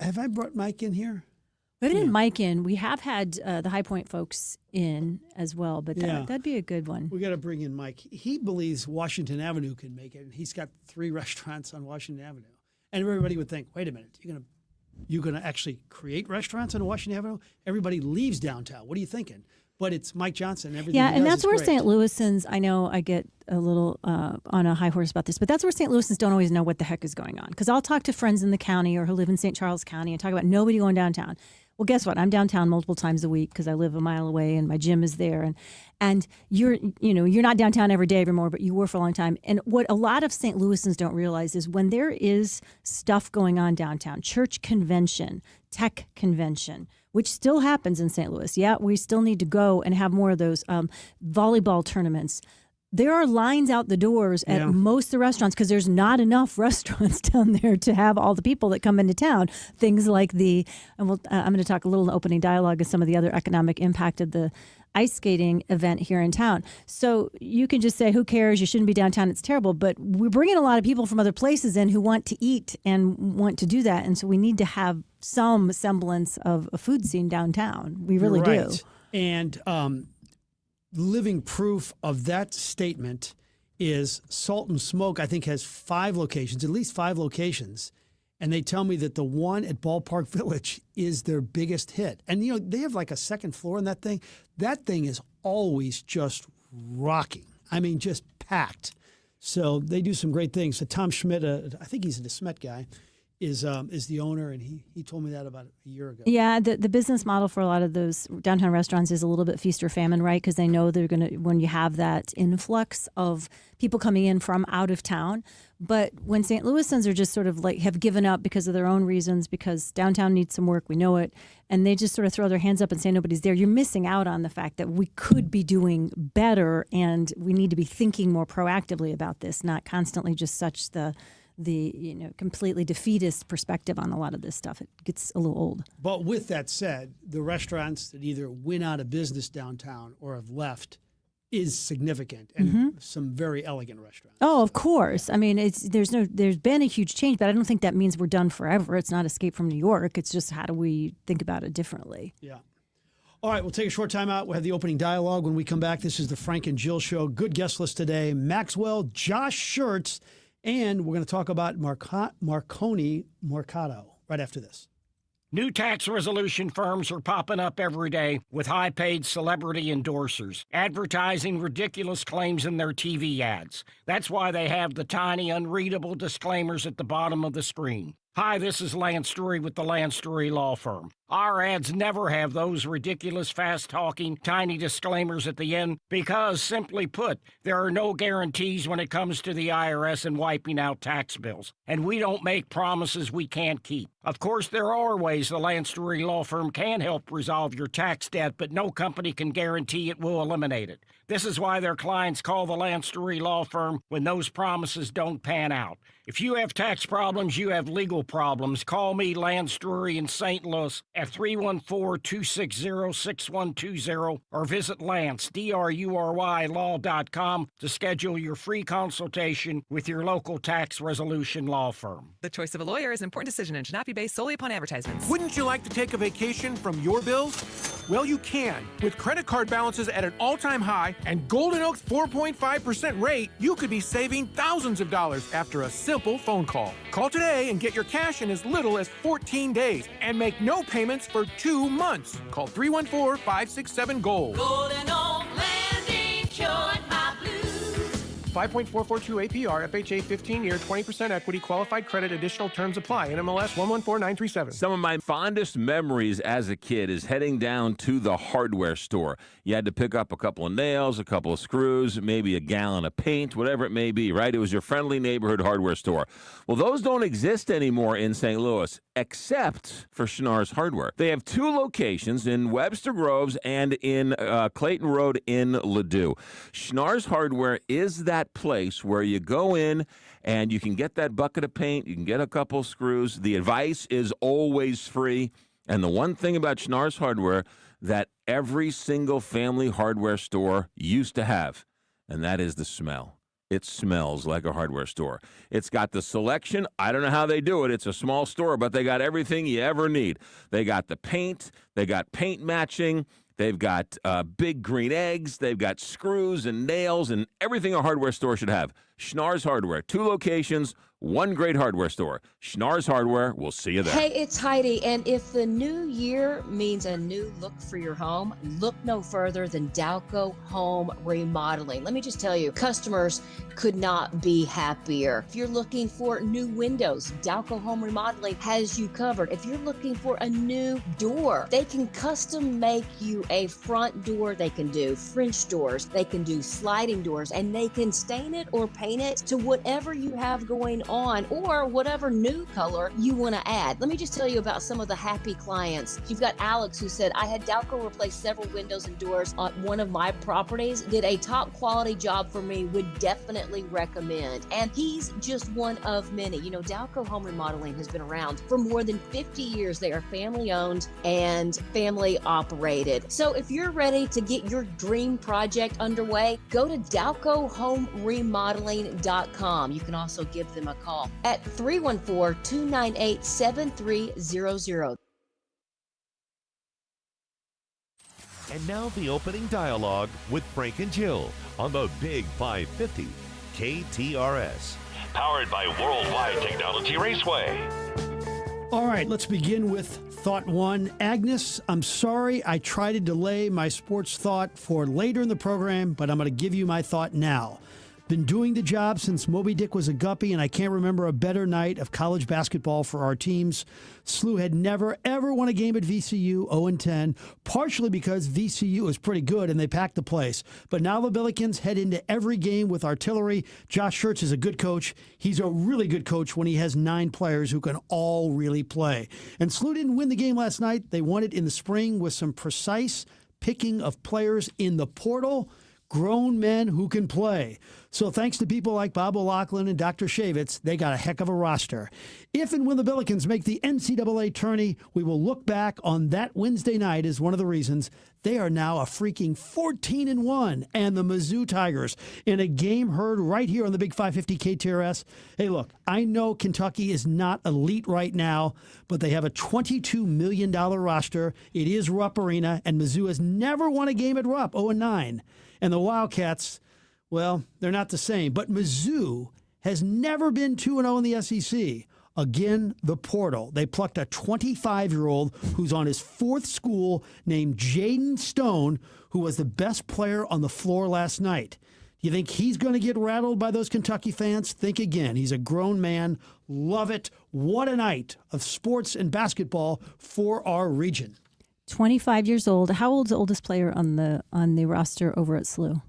Have I brought Mike in here? We haven't had Mike in. We have had the High Point folks in as well, but that'd be a good one. We got to bring in Mike. He believes Washington Avenue can make it, and he's got 3 restaurants on Washington Avenue. And everybody would think, wait a minute, you're gonna actually create restaurants on Washington Avenue? Everybody leaves downtown. What are you thinking? But it's Mike Johnson. Everything yeah, he and does that's is where great. St. Louisans, I know I get a little on a high horse about this, but that's where St. Louisans don't always know what the heck is going on. Because I'll talk to friends in the county or who live in St. Charles County and talk about nobody going downtown. Well, guess what? I'm downtown multiple times a week because I live a mile away and my gym is there. And you're not downtown every day anymore, but you were for a long time. And what a lot of St. Louisans don't realize is when there is stuff going on downtown, church convention, tech convention, which still happens in St. Louis. Yeah, we still need to go and have more of those volleyball tournaments. There are lines out the doors at most of the restaurants because there's not enough restaurants down there to have all the people that come into town. Things like I'm going to talk a little in the opening dialogue of some of the other economic impact of the ice skating event here in town. So you can just say, who cares? You shouldn't be downtown. It's terrible. But we're bringing a lot of people from other places in who want to eat and want to do that. And so we need to have some semblance of a food scene downtown. We really do. And living proof of that statement is Salt and Smoke, I think, has 5 locations, at least 5 locations. And they tell me that the one at Ballpark Village is their biggest hit. And, they have like a second floor in that thing. That thing is always just rocking. I mean, just packed. So they do some great things. So Tom Schmidt, I think he's a DeSmet guy, is the owner, and he told me that about a year ago. Yeah, the business model for a lot of those downtown restaurants is a little bit feast or famine, right? Because they know they're going to, when you have that influx of people coming in from out of town. But when St. Louisans are just sort of like have given up because of their own reasons, because downtown needs some work, we know it, and they just sort of throw their hands up and say nobody's there, you're missing out on the fact that we could be doing better, and we need to be thinking more proactively about this, not constantly just such the completely defeatist perspective on a lot of this stuff. It gets a little old. But with that said, the restaurants that either went out of business downtown or have left is significant, and some very elegant restaurants. Oh, of course. I mean, there's been a huge change, but I don't think that means we're done forever. It's not Escape from New York. It's just how do we think about it differently? Yeah. All right, we'll take a short time out. We'll have the opening dialogue. When we come back, this is the Frank and Jill Show. Good guest list today. Maxwell, Josh Schertz, and we're going to talk about Marconi Mercado right after this. New tax resolution firms are popping up every day with high-paid celebrity endorsers, advertising ridiculous claims in their TV ads. That's why they have the tiny, unreadable disclaimers at the bottom of the screen. Hi, this is Lance Drury with the Lance Drury Law Firm. Our ads never have those ridiculous, fast-talking, tiny disclaimers at the end because, simply put, there are no guarantees when it comes to the IRS and wiping out tax bills. And we don't make promises we can't keep. Of course, there are ways the Lance Drury Law Firm can help resolve your tax debt, but no company can guarantee it will eliminate it. This is why their clients call the Lance Drury Law Firm when those promises don't pan out. If you have tax problems, you have legal problems, call me, Lance Drury in St. Louis, at 314-260-6120 or visit Lance, D-R-U-R-Y, law.com to schedule your free consultation with your local tax resolution law firm. The choice of a lawyer is an important decision and should not be based solely upon advertisements. Wouldn't you like to take a vacation from your bills? Well, you can. With credit card balances at an all-time high and Golden Oak's 4.5% rate, you could be saving thousands of dollars after a simple phone call. Call today and get your cash in as little as 14 days and make no payments for 2 months. Call 314-567-GOLD. Golden Oak Landing, cured my blues. 5.442 APR, FHA 15-year, 20% equity, qualified credit, additional terms apply. NMLS 114937. Some of my fondest memories as a kid is heading down to the hardware store. You had to pick up a couple of nails, a couple of screws, maybe a gallon of paint, whatever it may be, right? It was your friendly neighborhood hardware store. Well, those don't exist anymore in St. Louis, except for Schnarr's Hardware. They have 2 locations in Webster Groves and in Clayton Road in Ladue. Schnarr's Hardware is that place where you go in and you can get that bucket of paint, you can get a couple of screws. The advice is always free. And the one thing about Schnarr's Hardware that every single family hardware store used to have, and that is the smell. it smells like a hardware store. It's got the selection. I don't know how they do it. It's a small store, but they got everything you ever need. They got the paint. They got paint matching. They've got big green eggs. They've got screws and nails and everything a hardware store should have. Schnarr's Hardware, 2 locations, one great hardware store. Schnarr's Hardware. We'll see you there. Hey, it's Heidi, and if the new year means a new look for your home, look no further than Dalco Home Remodeling. Let me just tell you, customers could not be happier. If you're looking for new windows, Dalco Home Remodeling has you covered. If you're looking for a new door, they can custom make you a front door. They can do French doors, they can do sliding doors, and they can stain it or paint it to whatever you have going on or whatever new color you want to add. Let me just tell you about some of the happy clients. You've got Alex, who said, I had Dalco replace several windows and doors on one of my properties, did a top quality job for me, would definitely recommend. And he's just one of many. You know, Dalco Home Remodeling has been around for more than 50 years. They are family owned and family operated. So if you're ready to get your dream project underway, go to DalcoHomeRemodeling.com. You can also give them a call at 314-298-7300. And now the opening dialogue with Frank and Jill on the Big 550 KTRS. Powered by Worldwide Technology Raceway. All right, let's begin with thought 1. Agnes, I'm sorry I tried to delay my sports thought for later in the program, but I'm going to give you my thought now. Been doing the job since Moby Dick was a guppy, and I can't remember a better night of college basketball for our teams. SLU had never, ever won a game at VCU, 0-10, partially because VCU was pretty good and they packed the place. But now the Billikens head into every game with artillery. Josh Schertz is a good coach. He's a really good coach when he has 9 players who can all really play. And SLU didn't win the game last night. They won it in the spring with some precise picking of players in the portal. Grown men who can play. So thanks to people like Bob O'Loughlin and Dr. Shavitz, they got a heck of a roster. If and when the Billikens make the NCAA tourney, we will look back on that Wednesday night as one of the reasons they are now a freaking 14-1, and the Mizzou Tigers in a game heard right here on the Big 550 KTRS. Hey, look, I know Kentucky is not elite right now, but they have a $22 million roster. It is Rupp Arena, and Mizzou has never won a game at Rupp, 0-9. And the Wildcats, well, they're not the same. But Mizzou has never been 2-0 in the SEC. Again, the portal. They plucked a 25-year-old who's on his 4th school named Jaden Stone, who was the best player on the floor last night. Do you think he's going to get rattled by those Kentucky fans? Think again. He's a grown man. Love it. What a night of sports and basketball for our region. 25 years old. How old's the oldest player on the roster over at SLU?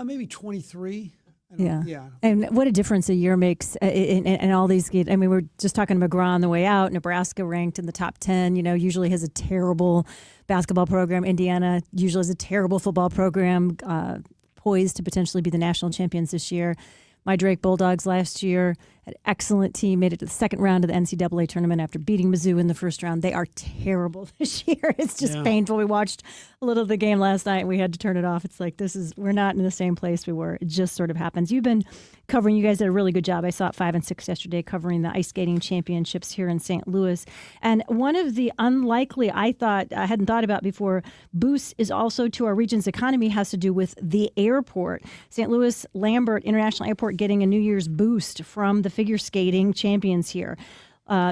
Maybe 23. Yeah. And what a difference a year makes in all these games. I mean, we're just talking McGraw on the way out. Nebraska ranked in the top 10, usually has a terrible basketball program. Indiana usually has a terrible football program, poised to potentially be the national champions this year. My Drake Bulldogs last year had an excellent team, made it to the second round of the NCAA tournament after beating Mizzou in the first round. They are terrible this year. It's just painful. We watched a little of the game last night and we had to turn it off. It's like, we're not in the same place we were. It just sort of happens. You've been covering, you guys did a really good job. I saw it 5 and 6 yesterday covering the ice skating championships here in St. Louis. And one of the unlikely, I hadn't thought about before, boosts is also to our region's economy has to do with the airport. St. Louis Lambert International Airport getting a New Year's boost from the figure skating champions here.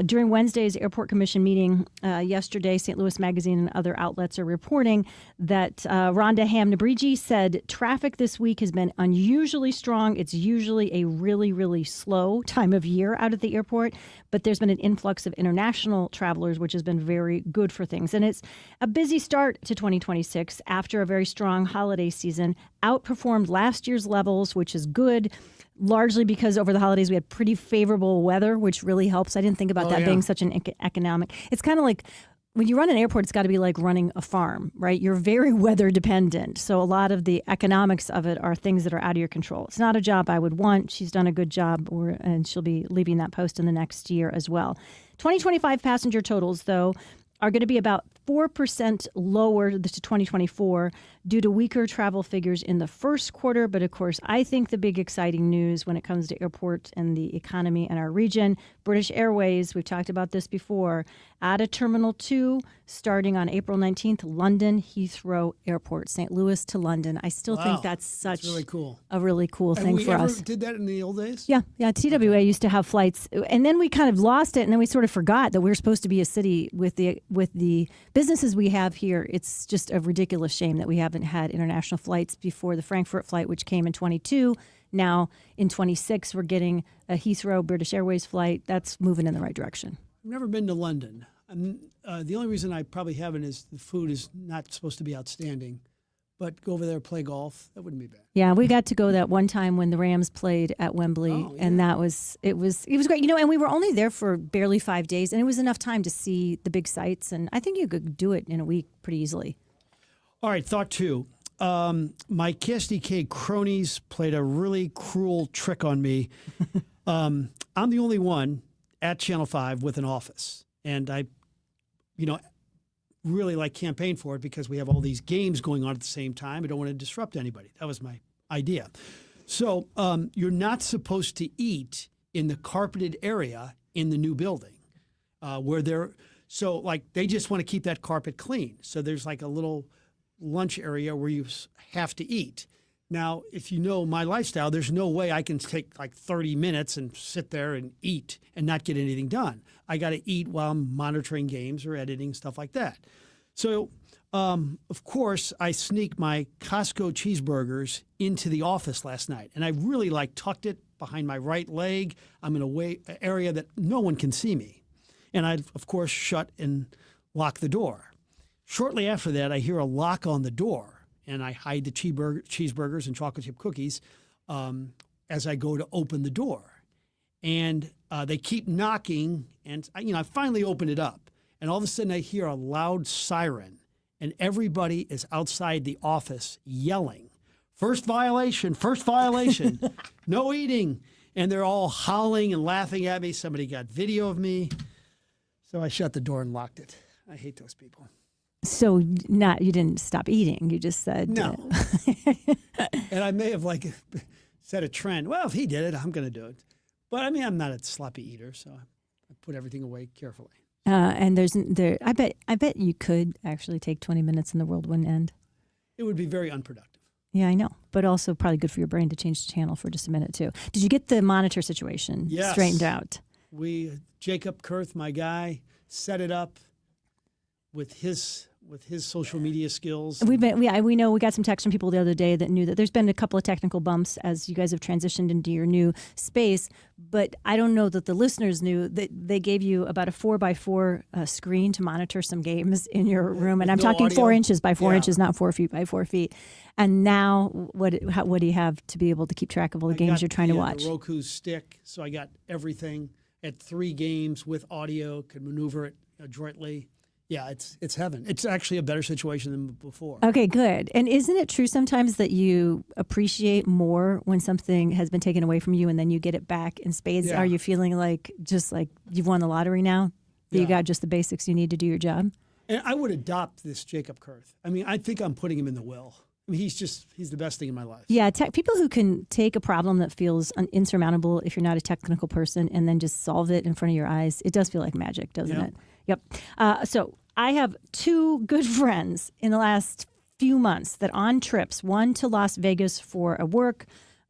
During Wednesday's Airport Commission meeting yesterday, St. Louis Magazine and other outlets are reporting that Rhonda Ham-Nabriji said traffic this week has been unusually strong. It's usually a really, really slow time of year out at the airport, but there's been an influx of international travelers, which has been very good for things. And it's a busy start to 2026 after a very strong holiday season, outperformed last year's levels, which is good. Largely because over the holidays we had pretty favorable weather, which really helps. I didn't think about that being such an economic. It's kind of like when you run an airport, it's got to be like running a farm, right? You're very weather dependent. So a lot of the economics of it are things that are out of your control. It's not a job I would want. She's done a good job, and she'll be leaving that post in the next year as well. 2025 passenger totals, though, are going to be about 4% lower to 2024 due to weaker travel figures in the first quarter. But of course, I think the big exciting news when it comes to airport and the economy in our region, British Airways, we've talked about this before, out of Terminal 2, starting on April 19th, London Heathrow Airport, St. Louis to London. I still think that's really cool. a really cool And thing we for ever us. did that in the old days? Yeah. TWA used to have flights, and then we kind of lost it, and then we sort of forgot that we're supposed to be a city with the businesses we have here. It's just a ridiculous shame that we haven't had international flights before the Frankfurt flight, which came in 22. Now in 26, we're getting a Heathrow British Airways flight. That's moving in the right direction. I've never been to London. The only reason I probably haven't is the food is not supposed to be outstanding. But go over there, play golf. That wouldn't be bad. Yeah, we got to go that one time when the Rams played at Wembley, and it was great. And we were only there for barely 5 days, and it was enough time to see the big sights. And I think you could do it in a week pretty easily. All right, thought two. My KSDK cronies played a really cruel trick on me. I'm the only one at Channel 5 with an office, and I, really campaign for it because we have all these games going on at the same time. I don't want to disrupt anybody. That was my idea. So you're not supposed to eat in the carpeted area in the new building they just want to keep that carpet clean. So there's a little lunch area where you have to eat. Now, if you know my lifestyle, there's no way I can take 30 minutes and sit there and eat and not get anything done. I got to eat while I'm monitoring games or editing, stuff like that. So, of course, I sneaked my Costco cheeseburgers into the office last night. And I really tucked it behind my right leg. I'm in an area that no one can see me. And I, of course, shut and lock the door. Shortly after that, I hear a lock on the door. And I hide the cheeseburgers and chocolate chip cookies as I go to open the door. And they keep knocking, and I finally open it up. And all of a sudden, I hear a loud siren, and everybody is outside the office yelling, first violation, no eating. And they're all howling and laughing at me. Somebody got video of me. So I shut the door and locked it. I hate those people. So you didn't stop eating. You just said no. And I may have set a trend. Well, if he did it, I'm going to do it. But I'm not a sloppy eater, so I put everything away carefully. And I bet you could actually take 20 minutes and the world wouldn't end. It would be very unproductive. Yeah, I know, but also probably good for your brain to change the channel for just a minute too. Did you get the monitor situation straightened out? Jacob Kurth, my guy, set it up with his social media skills. We know we got some text from people the other day that knew that there's been a couple of technical bumps as you guys have transitioned into your new space, but I don't know that the listeners knew that they gave you about a 4x4 screen to monitor some games in your room, and I'm talking audio. 4 inches by 4 inches, not 4 feet by 4 feet. And now, what do you have to be able to keep track of all the games you're trying to watch? The Roku stick, so I got everything at 3 games with audio, could maneuver it adroitly. Yeah, it's heaven. It's actually a better situation than before. Okay, good. And isn't it true sometimes that you appreciate more when something has been taken away from you and then you get it back in spades? Yeah. Are you feeling like you've won the lottery now? That you got just the basics you need to do your job? And I would adopt this Jacob Kurth. I think I'm putting him in the will. He's the best thing in my life. Yeah, people who can take a problem that feels insurmountable if you're not a technical person and then just solve it in front of your eyes, it does feel like magic, doesn't it? Yep. So I have 2 good friends in the last few months that on trips, one to Las Vegas for a work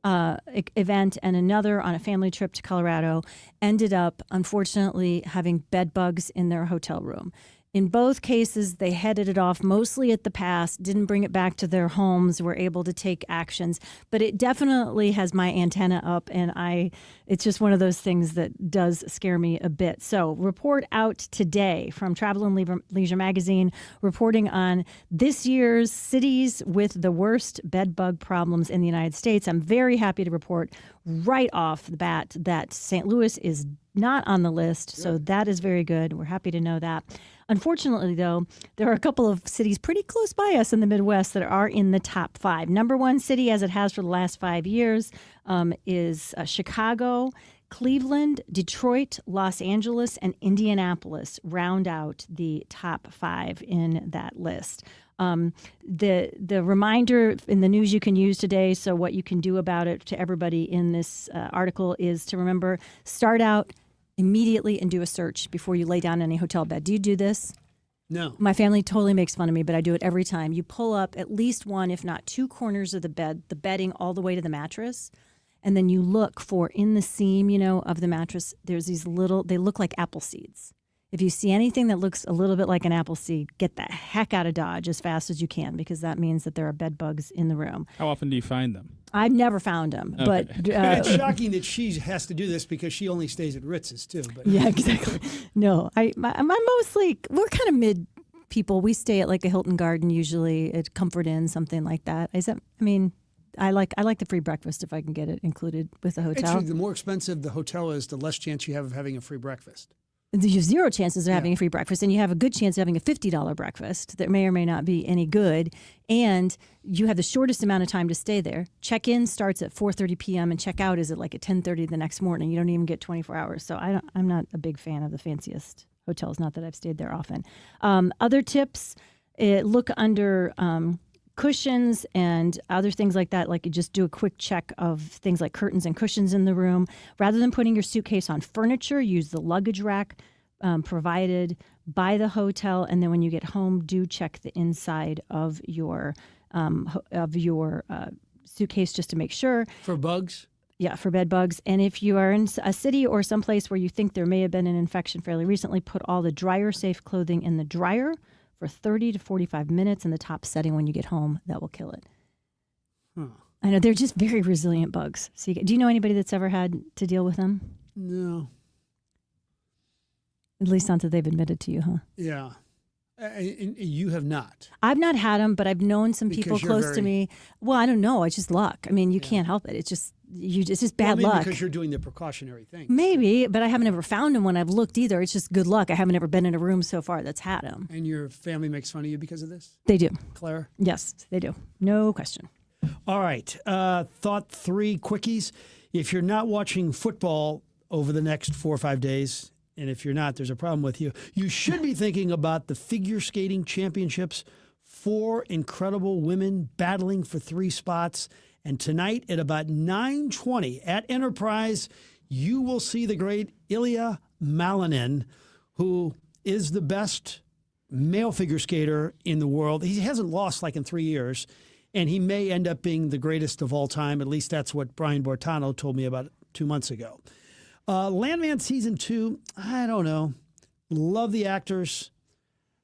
event and another on a family trip to Colorado, ended up, unfortunately, having bed bugs in their hotel room. In both cases, they headed it off mostly at the pass, didn't bring it back to their homes, were able to take actions. But it definitely has my antenna up, and it's just one of those things that does scare me a bit. So, report out today from Travel and Leisure Magazine, reporting on this year's cities with the worst bed bug problems in the United States. I'm very happy to report right off the bat that St. Louis is not on the list, so that is very good. We're happy to know that. Unfortunately, though, there are a couple of cities pretty close by us in the Midwest that are in the top 5. Number 1 city, as it has for the last 5 years, is Chicago. Cleveland, Detroit, Los Angeles, and Indianapolis round out the top 5 in that list. The reminder in the news you can use today, so what you can do about it to everybody in this article is to remember, start out immediately and do a search before you lay down in a hotel bed. Do you do this? No. My family totally makes fun of me, but I do it every time. You pull up at least one, if not 2 corners of the bed, the bedding all the way to the mattress, and then you look for in the seam, of the mattress, there's these little, they look like apple seeds. If you see anything that looks a little bit like an apple seed, get the heck out of Dodge as fast as you can, because that means that there are bed bugs in the room. How often do you find them? I've never found them, Okay. but It's shocking that she has to do this because she only stays at Ritz's too. But yeah, exactly. No, I'm mostly, we're kind of mid people. We stay at like a Hilton Garden usually, at Comfort Inn, something like that. I like the free breakfast if I can get it included with the hotel. actually, the more expensive the hotel is, the less chance you have of having a free breakfast. You have 0 chances of having a free breakfast, and you have a good chance of having a $50 breakfast that may or may not be any good, and you have the shortest amount of time to stay there. Check-in starts at 4:30 p.m. and check-out is at like at 10:30 the next morning. You don't even get 24 hours. So I'm not a big fan of the fanciest hotels, not that I've stayed there often. Other tips, look under cushions and other things like that. Like, you just do a quick check of things like curtains and cushions in the room. Rather than putting your suitcase on furniture, use the luggage rack provided by the hotel. And then when you get home, do check the inside of your suitcase just to make sure. For bugs? Yeah, for bed bugs. And if you are in a city or someplace where you think there may have been an infection fairly recently, put all the dryer-safe clothing in the dryer for 30 to 45 minutes in the top setting when you get home. That will kill it. Huh. I know, they're just very resilient bugs. So do you know anybody that's ever had to deal with them? No. At least not that they've admitted to you, huh? Yeah. And you have not. I've not had them, but I've known some people Because you're close to very- me. Well, I don't know. It's just luck. I mean, you can't help it. It's just bad luck. Because you're doing the precautionary thing. Maybe, but I haven't ever found them when I've looked either. It's just good luck. I haven't ever been in a room so far that's had them. And your family makes fun of you because of this? They do. Claire? Yes, they do. No question. All right. Thought 3 quickies. If you're not watching football over the next 4 or 5 days, and if you're not, there's a problem with you, you should be thinking about the figure skating championships. 4 incredible women battling for 3 spots. And tonight at about 9:20 at Enterprise, you will see the great Ilya Malinin, who is the best male figure skater in the world. He hasn't lost like in 3 years, and he may end up being the greatest of all time. At least that's what Brian Bortano told me about 2 months ago. Landman Season 2, I don't know. Love the actors.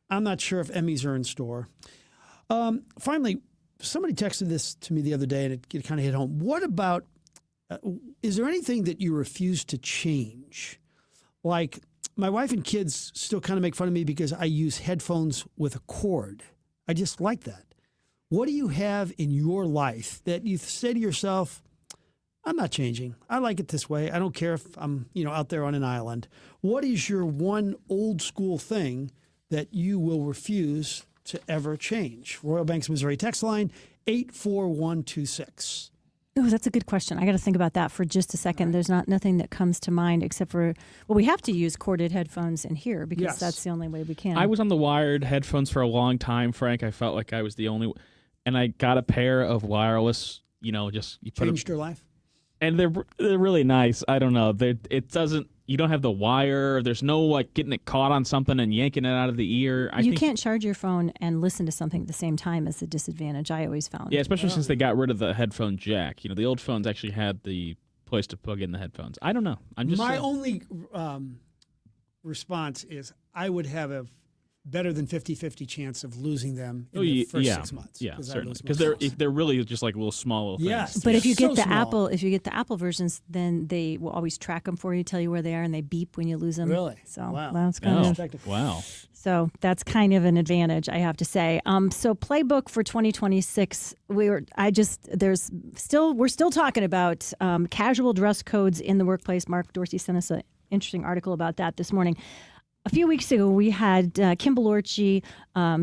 I'm not sure if Emmys are in store. Finally, somebody texted this to me the other day, and it kind of hit home. What about, is there anything that you refuse to change? Like, my wife and kids still kind of make fun of me because I use headphones with a cord. I just like that. What do you have in your life that you say to yourself, I'm not changing. I like it this way. I don't care if I'm, out there on an island. What is your one old school thing that you will refuse to ever change? Royal Banks, Missouri text line 84126. Oh, that's a good question. I got to think about that for just a second. Right. There's nothing that comes to mind except for, we have to use corded headphones in here because that's the only way we can. I was on the wired headphones for a long time, Frank. I felt like I was the only, and I got a pair of wireless, just you put changed your life. And they're really nice. I don't know. You don't have the wire. There's no like getting it caught on something and yanking it out of the ear. You can't charge your phone and listen to something at the same time as the disadvantage I always found. Yeah, especially since they got rid of the headphone jack. The old phones actually had the place to plug in the headphones. I don't know. I'm just my only response is I would have a better than 50-50 chance of losing them in the first 6 months. Yeah, certainly. Because they're really just like little small little yes, things. But if you get the Apple versions, then they will always track them for you, tell you where they are, and they beep when you lose them. Really? So wow. That's kind of wow. So that's kind of an advantage, I have to say. So playbook for 2026, we're still talking about casual dress codes in the workplace. Mark Dorsey sent us an interesting article about that this morning. A few weeks ago, we had Kim Belorci.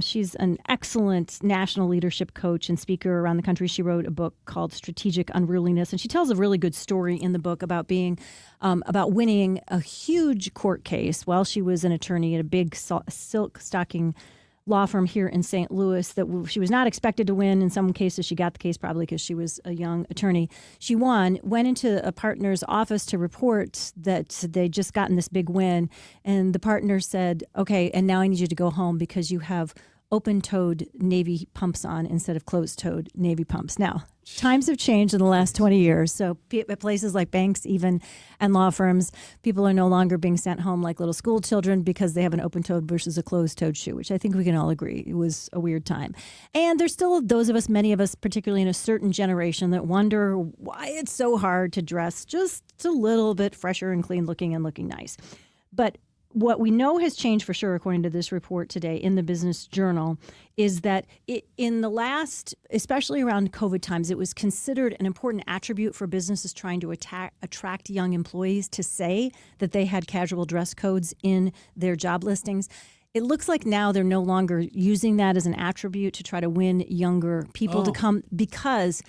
She's an excellent national leadership coach and speaker around the country. She wrote a book called Strategic Unruliness, and she tells a really good story in the book about being about winning a huge court case while she was an attorney at a big silk stocking law firm here in St. Louis that she was not expected to win. In some cases, she got the case probably because she was a young attorney. She won, went into a partner's office to report that they'd just gotten this big win. And the partner said, okay, and now I need you to go home because you have open-toed Navy pumps on instead of closed-toed Navy pumps. Now, times have changed in the last 20 years. So at places like banks even and law firms, people are no longer being sent home like little school children because they have an open-toed versus a closed-toed shoe, which I think we can all agree it was a weird time. And there's still those of us, many of us, particularly in a certain generation, that wonder why it's so hard to dress just a little bit fresher and clean looking and looking nice. But what we know has changed for sure, according to this report today in the Business Journal, is that in the last, especially around COVID times, it was considered an important attribute for businesses trying to attract young employees to say that they had casual dress codes in their job listings. It looks like now they're no longer using that as an attribute to try to win younger people to come, because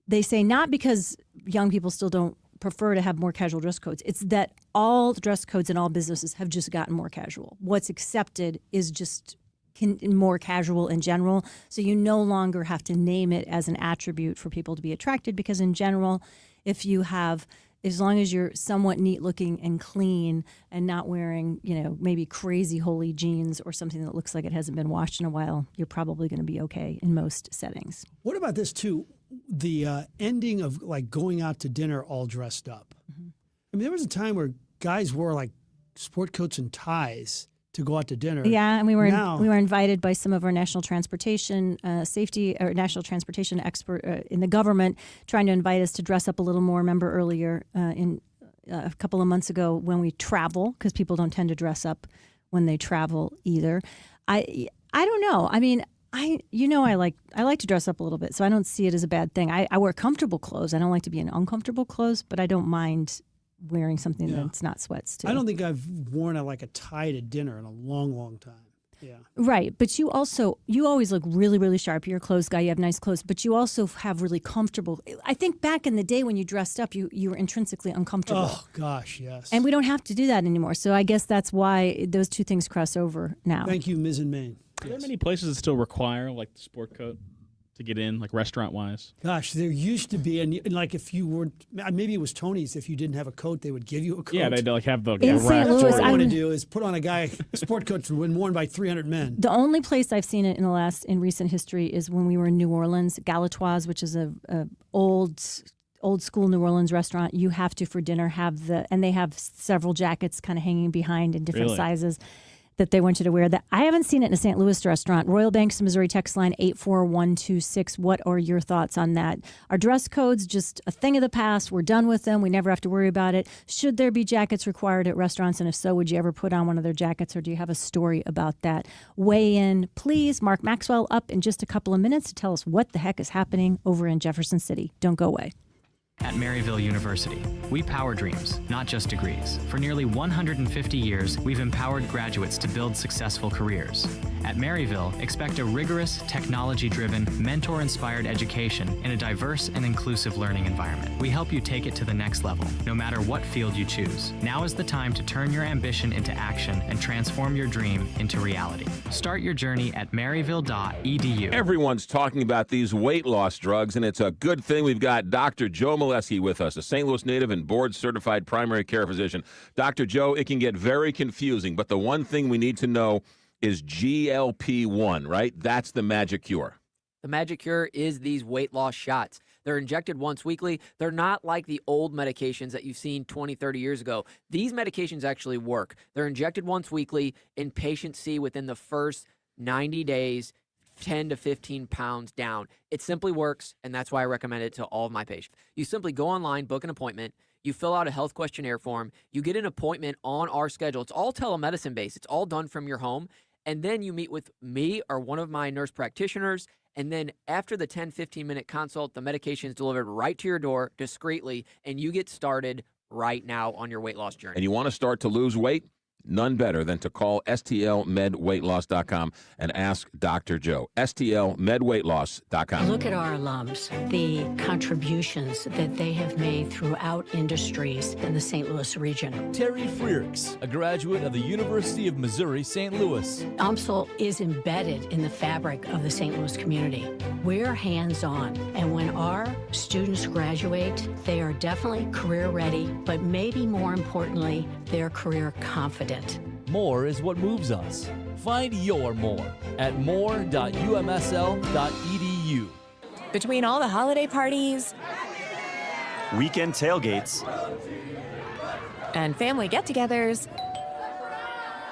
they say not because young people still don't prefer to have more casual dress codes. It's that all dress codes in all businesses have just gotten more casual. What's accepted is just more casual in general. So you no longer have to name it as an attribute for people to be attracted, because in general, if you have, as long as you're somewhat neat looking and clean and not wearing, maybe crazy holy jeans or something that looks like it hasn't been washed in a while, you're probably going to be okay in most settings. What about this too? The ending of like going out to dinner all dressed up. Mm-hmm. I mean, there was a time where guys wore like sport coats and ties to go out to dinner. Yeah, and we were invited by some of our national transportation safety or national transportation expert in the government, trying to invite us to dress up a little more. Remember earlier in a couple of months ago when we travel, because people don't tend to dress up when they travel either. I don't know. I mean, I like to dress up a little bit, so I don't see it as a bad thing. I wear comfortable clothes. I don't like to be in uncomfortable clothes, but I don't mind wearing something that's not sweats too. I don't think I've worn a tie to dinner in a long, long time. Yeah. Right, but you always look really, really sharp. You're a clothes guy. You have nice clothes, but you also have really comfortable. I think back in the day when you dressed up, you were intrinsically uncomfortable. Oh gosh, yes. And we don't have to do that anymore. So I guess that's why those two things cross over now. Thank you, Ms. in Maine. Are there many places that still require like the sport coat to get in, like restaurant-wise? Gosh, there used to be, and like if you were, maybe it was Tony's. If you didn't have a coat, they would give you a coat. Yeah, they'd like have the in St. Louis, what I want to do is put on a sport coat that's been worn by 300 men. The only place I've seen it in recent history is when we were in New Orleans, Galatoire's, which is a old school New Orleans restaurant. You have to for dinner and they have several jackets kind of hanging behind in different sizes that they want you to wear. That I haven't seen it in a St. Louis restaurant. Royal Banks, Missouri text line 84126. What are your thoughts on that? Are dress codes just a thing of the past? We're done with them. We never have to worry about it. Should there be jackets required at restaurants? And if so, would you ever put on one of their jackets, or do you have a story about that? Weigh in, please. Mark Maxwell up in just a couple of minutes to tell us what the heck is happening over in Jefferson City. Don't go away. At Maryville University, we power dreams, not just degrees. For nearly 150 years, we've empowered graduates to build successful careers. At Maryville, expect a rigorous, technology-driven, mentor-inspired education in a diverse and inclusive learning environment. We help you take it to the next level, no matter what field you choose. Now is the time to turn your ambition into action and transform your dream into reality. Start your journey at maryville.edu. Everyone's talking about these weight loss drugs, and it's a good thing we've got Dr. Joe Molesky with us, a St. Louis native and board-certified primary care physician. Dr. Joe, it can get very confusing, but the one thing we need to know is GLP-1, right? That's the magic cure. The magic cure is these weight loss shots. They're injected once weekly. They're not like the old medications that you've seen 20, 30 years ago. These medications actually work. They're injected once weekly, and patients see within the first 90 days 10 to 15 pounds down. It simply works, and that's why I recommend it to all of my patients. You simply go online, book an appointment. You fill out a health questionnaire form. You get an appointment on our schedule. It's all telemedicine based. It's all done from your home. And then you meet with me or one of my nurse practitioners. And then after the 10, 15-minute consult, the medication is delivered right to your door discreetly, and you get started right now on your weight loss journey. And you want to start to lose weight? None better than to call stlmedweightloss.com and ask Dr. Joe. stlmedweightloss.com. Look at our alums, the contributions that they have made throughout industries in the St. Louis region. Terry Freerks, a graduate of the University of Missouri, St. Louis. UMSL is embedded in the fabric of the St. Louis community. We're hands-on, and when our students graduate, they are definitely career ready, but maybe more importantly, they're career confident. More is what moves us. Find your more at more.umsl.edu. Between all the holiday parties, weekend tailgates, and family get-togethers,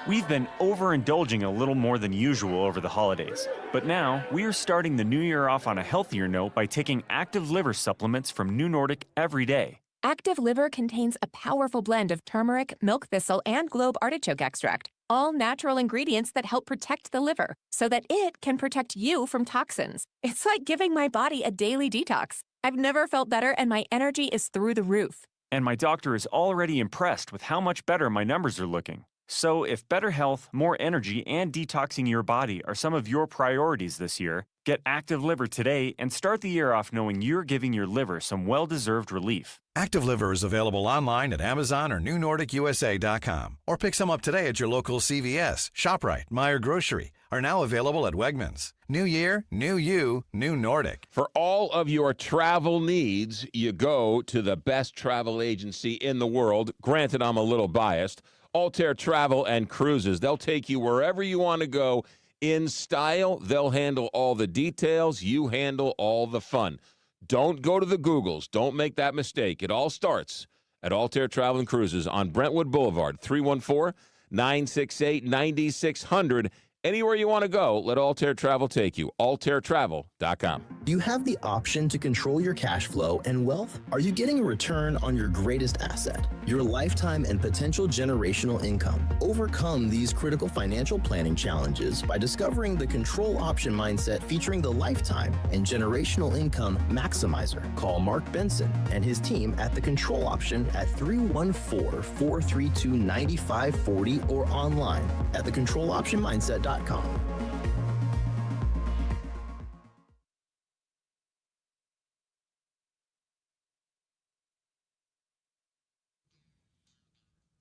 we've been overindulging a little more than usual over the holidays. But now, we are starting the new year off on a healthier note by taking active liver supplements from New Nordic every day. Active Liver contains a powerful blend of turmeric, milk thistle, and globe artichoke extract, all natural ingredients that help protect the liver so that it can protect you from toxins. It's like giving my body a daily detox. I've never felt better, and my energy is through the roof. And my doctor is already impressed with how much better my numbers are looking. So if better health, more energy, and detoxing your body are some of your priorities this year, get Active Liver today and start the year off knowing you're giving your liver some well-deserved relief. Active Liver is available online at Amazon or NewNordicUSA.com. Or pick some up today at your local CVS, ShopRite, Meijer Grocery. Are now available at Wegmans. New year, new you, new Nordic. For all of your travel needs, you go to the best travel agency in the world. Granted, I'm a little biased. Altair Travel and Cruises. They'll take you wherever you want to go in style. They'll handle all the details. You handle all the fun. Don't go to the Googles. Don't make that mistake. It all starts at Altair Travel and Cruises on Brentwood Boulevard, 314-968-9600. Anywhere you want to go, let Altair Travel take you. AltairTravel.com. Do you have the option to control your cash flow and wealth? Are you getting a return on your greatest asset, your lifetime and potential generational income? Overcome these critical financial planning challenges by discovering the Control Option Mindset featuring the Lifetime and Generational Income Maximizer. Call Mark Benson and his team at the Control Option at 314-432-9540 or online at thecontroloptionmindset.com.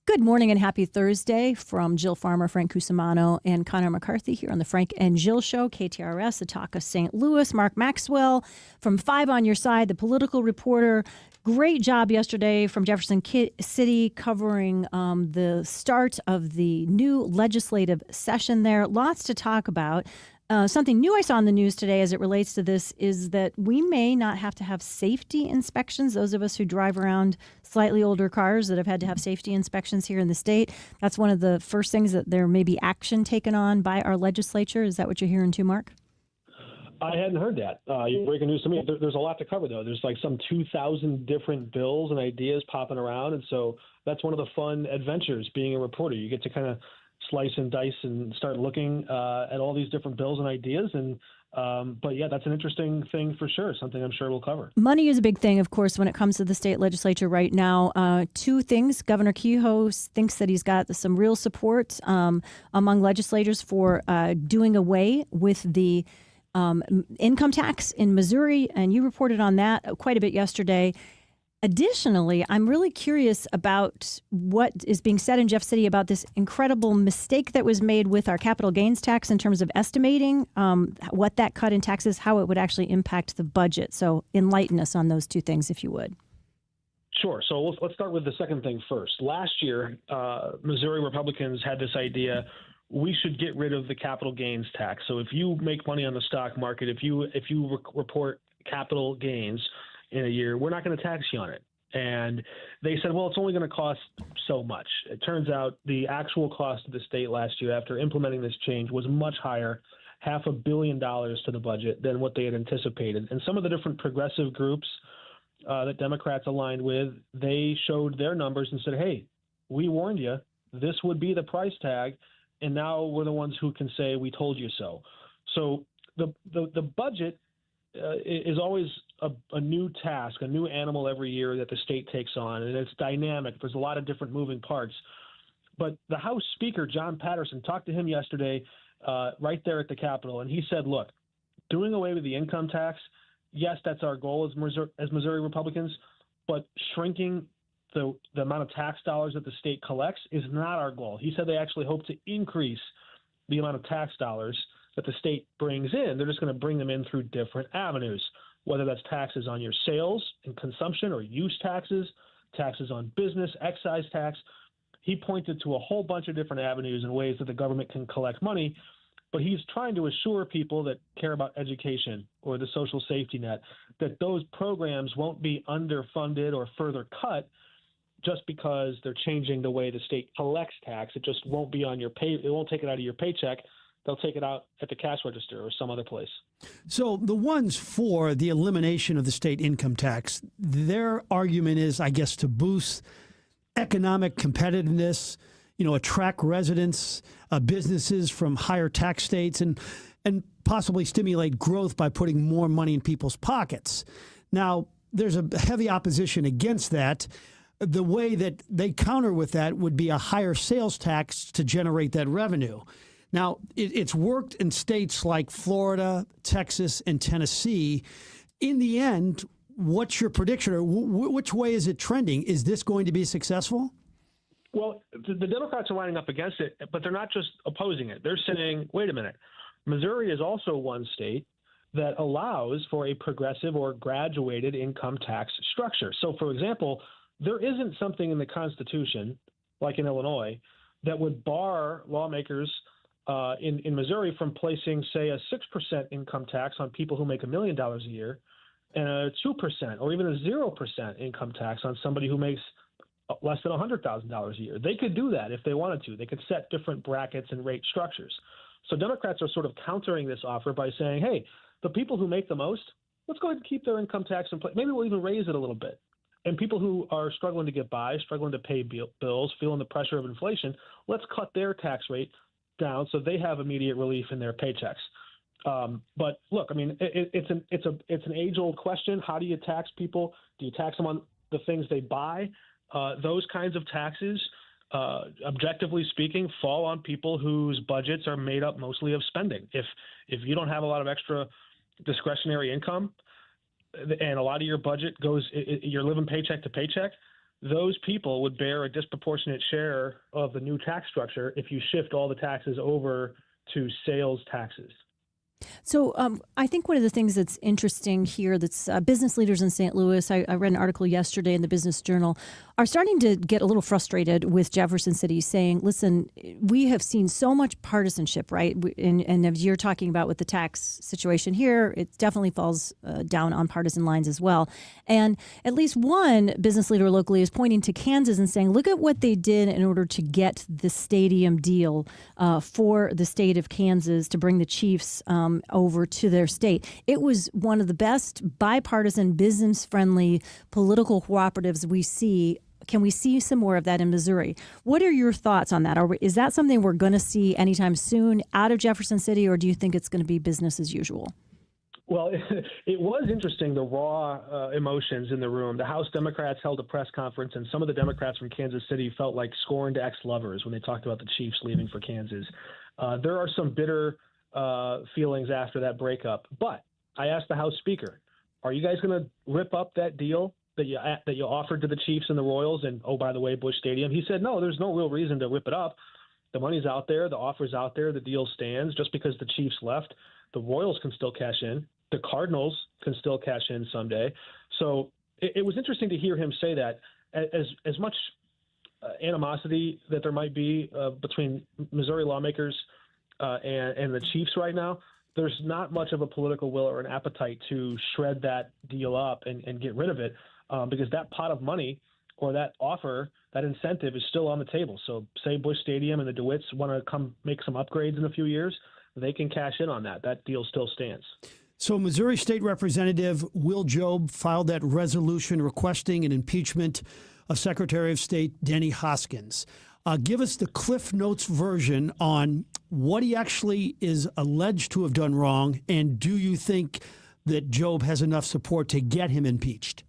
Good morning and happy Thursday from Jill Farmer, Frank Cusimano, and Connor McCarthy here on the Frank and Jill Show, KTRS, the Talk of St. Louis. Mark Maxwell from 5 on your side, the political reporter. Great job yesterday from Jefferson City covering the start of the new legislative session there. Lots to talk about. Something new I saw in the news today as it relates to this is that we may not have to have safety inspections. Those of us who drive around slightly older cars that have had to have safety inspections here in the state, that's one of the first things that there may be action taken on by our legislature. Is that what you're hearing too, Mark? I hadn't heard that. You're breaking news to me. There's a lot to cover, though. There's like some 2,000 different bills and ideas popping around. And so that's one of the fun adventures being a reporter. You get to kind of slice and dice and start looking at all these different bills and ideas. And but yeah, that's an interesting thing for sure. Something I'm sure we'll cover. Money is a big thing, of course, when it comes to the state legislature right now. Two things. Governor Kehoe thinks that he's got some real support among legislators for doing away with the income tax in Missouri, and you reported on that quite a bit yesterday. Additionally, I'm really curious about what is being said in Jeff City about this incredible mistake that was made with our capital gains tax in terms of estimating what that cut in taxes, how it would actually impact the budget. So enlighten us on those two things, if you would. Sure. So let's start with the second thing first. Last year, Missouri Republicans had this idea: we should get rid of the capital gains tax. So if you make money on the stock market, if you report capital gains in a year, we're not going to tax you on it. And they said, well, it's only going to cost so much. It turns out the actual cost of the state last year after implementing this change was much higher, $500 million to the budget than what they had anticipated. And some of the different progressive groups that Democrats aligned with, they showed their numbers and said, hey, we warned you, this would be the price tag. And now we're the ones who can say we told you so. So the budget is always a new task, a new animal every year that the state takes on, and it's dynamic. There's a lot of different moving parts. But the House Speaker, John Patterson, talked to him yesterday right there at the Capitol, and he said, look, doing away with the income tax, yes, that's our goal as Missouri Republicans, but shrinking the amount of tax dollars that the state collects is not our goal. He said they actually hope to increase the amount of tax dollars that the state brings in. They're just going to bring them in through different avenues, whether that's taxes on your sales and consumption or use taxes, taxes on business, excise tax. He pointed to a whole bunch of different avenues and ways that the government can collect money, but he's trying to assure people that care about education or the social safety net that those programs won't be underfunded or further cut just because they're changing the way the state collects tax. It just won't be on your pay. It won't take it out of your paycheck. They'll take it out at the cash register or some other place. So the ones for the elimination of the state income tax, their argument is, I guess, to boost economic competitiveness, attract residents, businesses from higher tax states, and possibly stimulate growth by putting more money in people's pockets. Now, there's a heavy opposition against that. The way that they counter with that would be a higher sales tax to generate that revenue. Now, it's worked in states like Florida, Texas, and Tennessee. In the end, what's your prediction, or which way is it trending? Is this going to be successful? Well, the Democrats are lining up against it, but they're not just opposing it. They're saying, wait a minute, Missouri is also one state that allows for a progressive or graduated income tax structure. So, for example, there isn't something in the Constitution, like in Illinois, that would bar lawmakers in Missouri from placing, say, a 6% income tax on people who make $1 million a year and a 2% or even a 0% income tax on somebody who makes less than $100,000 a year. They could do that if they wanted to. They could set different brackets and rate structures. So Democrats are sort of countering this offer by saying, hey, the people who make the most, let's go ahead and keep their income tax in place. Maybe we'll even raise it a little bit. And people who are struggling to get by, struggling to pay bills, feeling the pressure of inflation, let's cut their tax rate down so they have immediate relief in their paychecks. But look, I mean, it's an age-old question. How do you tax people? Do you tax them on the things they buy? Those kinds of taxes, objectively speaking, fall on people whose budgets are made up mostly of spending. If you don't have a lot of extra discretionary income, and a lot of your budget goes, you're living paycheck to paycheck, those people would bear a disproportionate share of the new tax structure if you shift all the taxes over to sales taxes. So I think one of the things that's interesting here that's business leaders in St. Louis, I read an article yesterday in the Business Journal, are starting to get a little frustrated with Jefferson City saying, listen, we have seen so much partisanship, right? And as you're talking about with the tax situation here, it definitely falls down on partisan lines as well. And at least one business leader locally is pointing to Kansas and saying, look at what they did in order to get the stadium deal for the state of Kansas to bring the Chiefs over to their state. It was one of the best bipartisan, business-friendly political cooperatives we see. Can we see some more of that in Missouri? What are your thoughts on that? Is that something we're going to see anytime soon out of Jefferson City, or do you think it's going to be business as usual? Well, it was interesting, the raw emotions in the room. The House Democrats held a press conference, and some of the Democrats from Kansas City felt like scorned ex-lovers when they talked about the Chiefs leaving for Kansas. There are some bitter feelings after that breakup. But I asked the House Speaker, are you guys going to rip up that deal that you offered to the Chiefs and the Royals and, oh, by the way, Busch Stadium? He said, no, there's no real reason to rip it up. The money's out there. The offer's out there. The deal stands. Just because the Chiefs left, the Royals can still cash in. The Cardinals can still cash in someday. So it was interesting to hear him say that. As much animosity that there might be between Missouri lawmakers and the Chiefs right now, there's not much of a political will or an appetite to shred that deal up and get rid of it because that pot of money or that offer, that incentive is still on the table. So say Busch Stadium and the DeWitts want to come make some upgrades in a few years, they can cash in on that. That deal still stands. So Missouri State Representative Will Jobe filed that resolution requesting an impeachment of Secretary of State Denny Hoskins. Give us the Cliff Notes version on what he actually is alleged to have done wrong, and do you think that Jobe has enough support to get him impeached?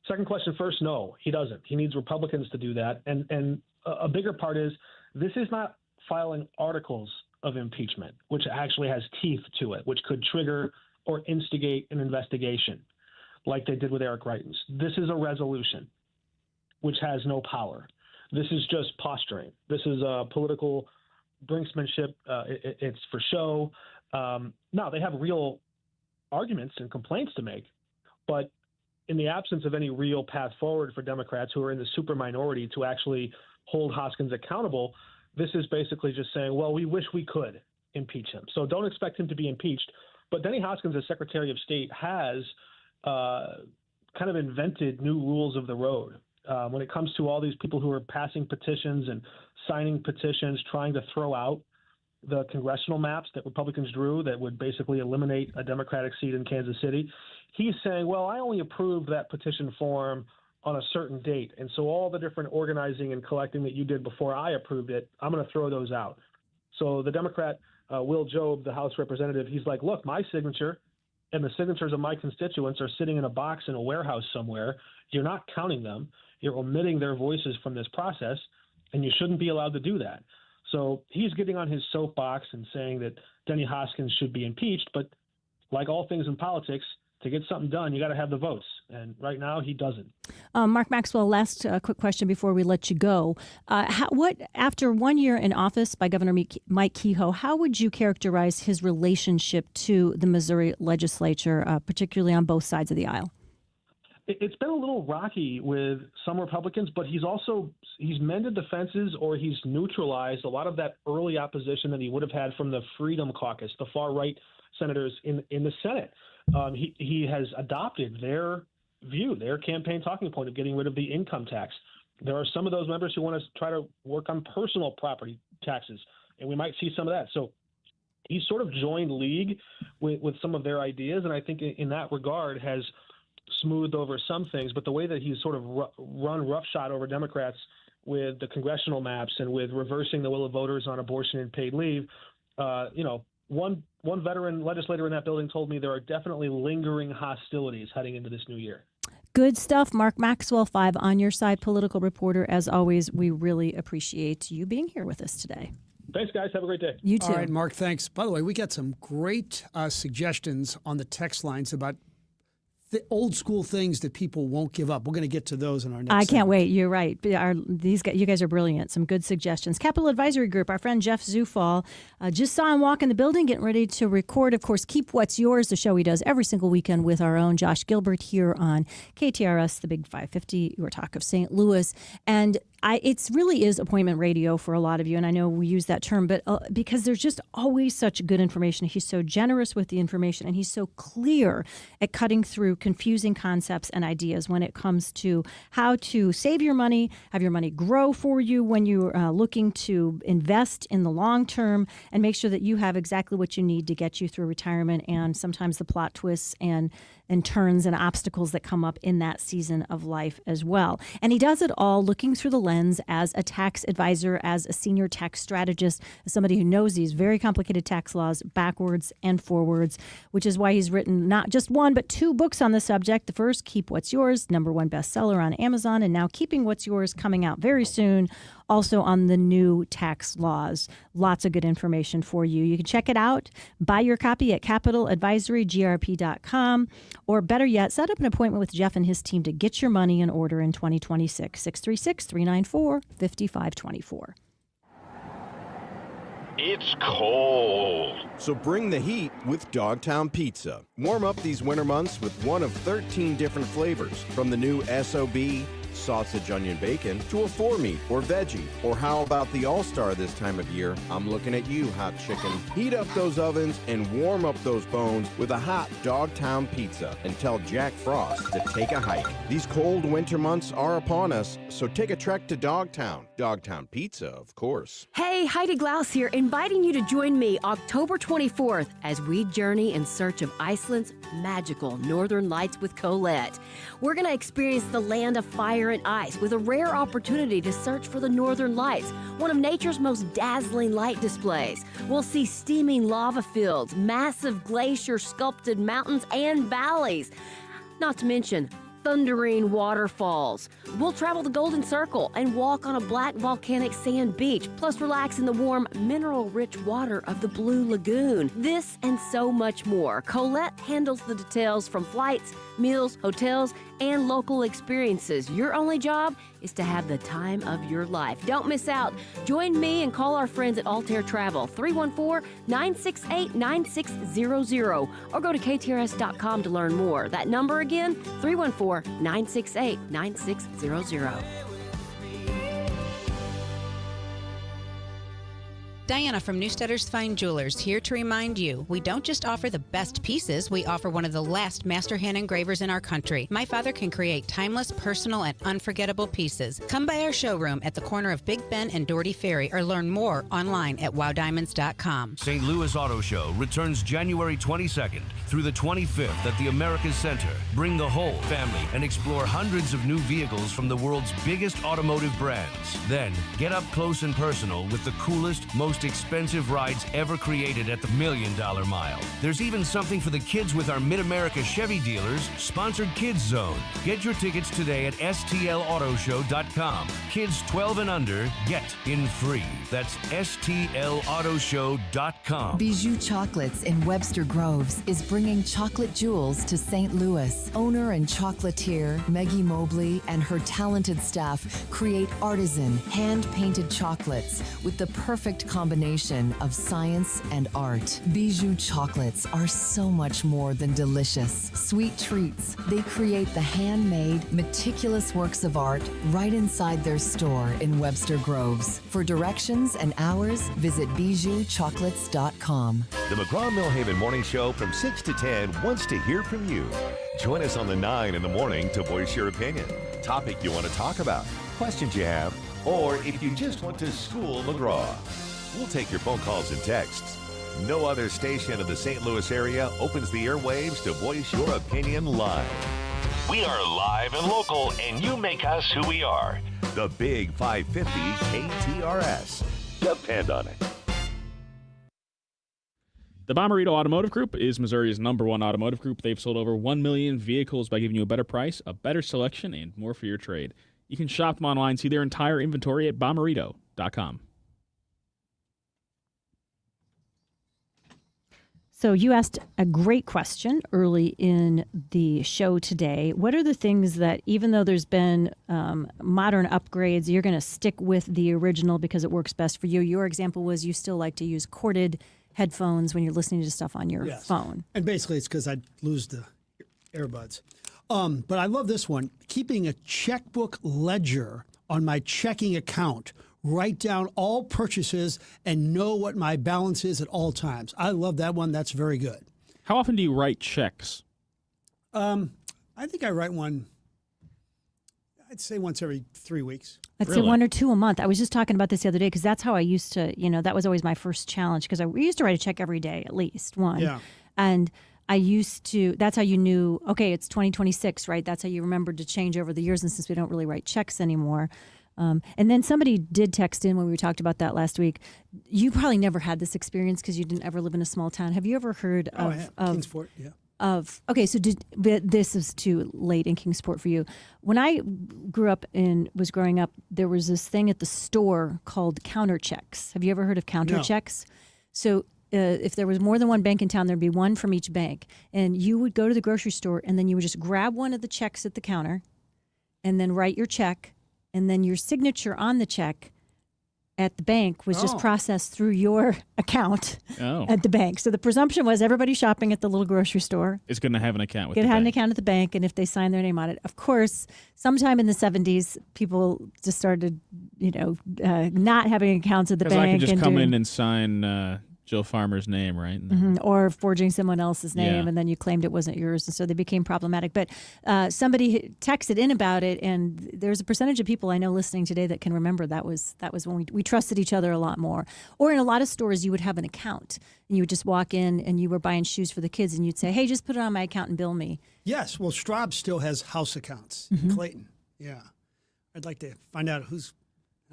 Second question first, no, he doesn't. He needs Republicans to do that. And a bigger part is this is not filing articles of impeachment, which actually has teeth to it, which could trigger or instigate an investigation like they did with Eric Greitens. This is a resolution which has no power. This is just posturing. This is political brinksmanship. It's for show. Now, they have real arguments and complaints to make, but in the absence of any real path forward for Democrats who are in the super minority to actually hold Hoskins accountable, this is basically just saying, well, we wish we could impeach him. So don't expect him to be impeached. But Denny Hoskins, as Secretary of State, has kind of invented new rules of the road when it comes to all these people who are passing petitions and signing petitions, trying to throw out the congressional maps that Republicans drew that would basically eliminate a Democratic seat in Kansas City. He's saying, well, I only approved that petition form on a certain date. And so all the different organizing and collecting that you did before I approved it, I'm going to throw those out. So the Democrat, Will Jobe, the House representative, he's like, look, my signature and the signatures of my constituents are sitting in a box in a warehouse somewhere. You're not counting them. You're omitting their voices from this process, and you shouldn't be allowed to do that. So he's getting on his soapbox and saying that Denny Hoskins should be impeached. But like all things in politics, to get something done, you got to have the votes. And right now, he doesn't. Mark Maxwell, last quick question before we let you go. After 1 year in office by Governor Mike Kehoe, how would you characterize his relationship to the Missouri legislature, particularly on both sides of the aisle? It's been a little rocky with some Republicans, but he's mended the fences, or he's neutralized a lot of that early opposition that he would have had from the Freedom Caucus, the far right senators in the Senate. He has adopted their view, their campaign talking point of getting rid of the income tax. There are some of those members who want to try to work on personal property taxes, and we might see some of that. So he's sort of joined league with some of their ideas, and I think in that regard has smoothed over some things. But the way that he's sort of run roughshod over Democrats with the congressional maps and with reversing the will of voters on abortion and paid leave, one veteran legislator in that building told me there are definitely lingering hostilities heading into this new year. Good stuff. Mark Maxwell, 5 on Your Side political reporter. As always, we really appreciate you being here with us today. Thanks, guys. Have a great day. You too. All right, Mark, thanks. By the way, we got some great suggestions on the text lines about the old school things that people won't give up. We're going to get to those in our next I can't segment. wait. You're right. You guys are brilliant. Some good suggestions. Capital Advisory Group, our friend Jeff Zufall, just saw him walk in the building, getting ready to record. Of course, Keep What's Yours, the show he does every single weekend with our own Josh Gilbert here on KTRS, the Big 550, your talk of St. Louis. And it really is appointment radio for a lot of you, and I know we use that term, but because there's just always such good information. He's so generous with the information, and he's so clear at cutting through confusing concepts and ideas when it comes to how to save your money, have your money grow for you when you're looking to invest in the long term, and make sure that you have exactly what you need to get you through retirement and sometimes the plot twists and turns and obstacles that come up in that season of life as well. And he does it all looking through the lens as a tax advisor, as a senior tax strategist, as somebody who knows these very complicated tax laws backwards and forwards, which is why he's written not just one, but 2 books on the subject. The first, Keep What's Yours, #1 bestseller on Amazon, and now Keeping What's Yours, coming out very soon, also on the new tax laws. Lots of good information for you. You can check it out. Buy your copy at capitaladvisorygrp.com, or better yet, set up an appointment with Jeff and his team to get your money in order in 2026. 636-394-5524. It's cold. So bring the heat with Dogtown Pizza. Warm up these winter months with one of 13 different flavors, from the new SOB, sausage, onion, bacon, to a 4-meat or veggie. Or how about the all-star this time of year? I'm looking at you, hot chicken. Heat up those ovens and warm up those bones with a hot Dogtown Pizza, and tell Jack Frost to take a hike. These cold winter months are upon us, so take a trek to Dogtown. Dogtown Pizza, of course. Hey, Heidi Glaus here, inviting you to join me October 24th as we journey in search of Iceland's magical Northern Lights with Colette. We're going to experience the land of fire and ice with a rare opportunity to search for the Northern Lights, one of nature's most dazzling light displays. We'll see steaming lava fields, massive glacier-sculpted mountains and valleys, not to mention thundering waterfalls. We'll travel the Golden Circle and walk on a black volcanic sand beach, plus relax in the warm, mineral-rich water of the Blue Lagoon. This and so much more. Colette handles the details from flights, meals, hotels, and local experiences. Your only job is to have the time of your life. Don't miss out. Join me and call our friends at Altair Travel, 314-968-9600, or go to KTRS.com to learn more. That number again, 314-968-9600. Diana from Newstetter's Fine Jewelers here to remind you, we don't just offer the best pieces, we offer one of the last master hand engravers in our country. My father can create timeless, personal, and unforgettable pieces. Come by our showroom at the corner of Big Ben and Doherty Ferry or learn more online at wowdiamonds.com. St. Louis Auto Show returns January 22nd through the 25th at the America's Center. Bring the whole family and explore hundreds of new vehicles from the world's biggest automotive brands. Then, get up close and personal with the coolest, most expensive rides ever created at the $1 Million Mile. There's even something for the kids with our Mid-America Chevy dealers, Sponsored Kids Zone. Get your tickets today at stlautoshow.com. Kids 12 and under get in free. That's stlautoshow.com. Bijou Chocolates in Webster Groves is bringing chocolate jewels to St. Louis. Owner and chocolatier Maggie Mobley and her talented staff create artisan, hand-painted chocolates with the perfect combination of science and art. Bijou chocolates are so much more than delicious, sweet treats. They create the handmade, meticulous works of art right inside their store in Webster Groves. For directions and hours, visit bijouchocolates.com. The McGraw-Millhaven Morning Show from 6 to 10 wants to hear from you. Join us on the 9 in the morning to voice your opinion, topic you want to talk about, questions you have, or if you just want to school McGraw. We'll take your phone calls and texts. No other station in the St. Louis area opens the airwaves to voice your opinion live. We are live and local, and you make us who we are. The Big 550 KTRS. Depend on it. The Bommarito Automotive Group is Missouri's #1 automotive group. They've sold over 1 million vehicles by giving you a better price, a better selection, and more for your trade. You can shop them online, see their entire inventory at bommarito.com. So you asked a great question early in the show today. What are the things that, even though there's been modern upgrades, you're going to stick with the original because it works best for you? Your example was you still like to use corded headphones when you're listening to stuff on your phone. And basically it's because I'd lose the earbuds. But I love this one. Keeping a checkbook ledger on my checking account. Write down all purchases and know what my balance is at all times. I love that one. That's very good. How often do you write checks? I think I write one, I'd say once every 3 weeks. I'd say 1 or 2 a month. I was just talking about this the other day because that's how I used to, that was always my first challenge because we used to write a check every day, at least one. Yeah. And I used to, that's how you knew, okay, it's 2026, right? That's how you remembered to change over the years. And since we don't really write checks anymore. And then somebody did text in when we talked about that last week. You probably never had this experience because you didn't ever live in a small town. Have you ever heard of Kingsport? Yeah. Okay, so this is too late in Kingsport for you. When I grew up and was growing up, there was this thing at the store called counter checks. Have you ever heard of counter checks? So if there was more than one bank in town, there'd be one from each bank. And you would go to the grocery store and then you would just grab one of the checks at the counter and then write your check. And then your signature on the check at the bank was just processed through your account at the bank. So the presumption was everybody shopping at the little grocery store is going to have an account with the bank. An account at the bank, and if they sign their name on it. Of course, sometime in the 70s, people just started, not having accounts at the bank. Because I could just come in and sign Jill Farmer's name, right? Or forging someone else's name, and then you claimed it wasn't yours, and so they became problematic. But somebody texted in about it, and there's a percentage of people I know listening today that can remember that was when we trusted each other a lot more. Or in a lot of stores, you would have an account, and you would just walk in, and you were buying shoes for the kids, and you'd say, "Hey, just put it on my account and bill me." Yes, well, Straub still has house accounts in Clayton. Yeah, I'd like to find out who's.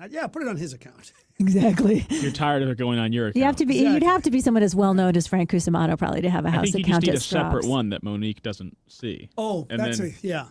Put it on his account. Exactly. You're tired of it going on your account. You have to be. You'd have to be someone as well known as Frank Cusimano probably to have a house account. I think you just need at a separate one that Monique doesn't see. Oh, and that's then, yeah.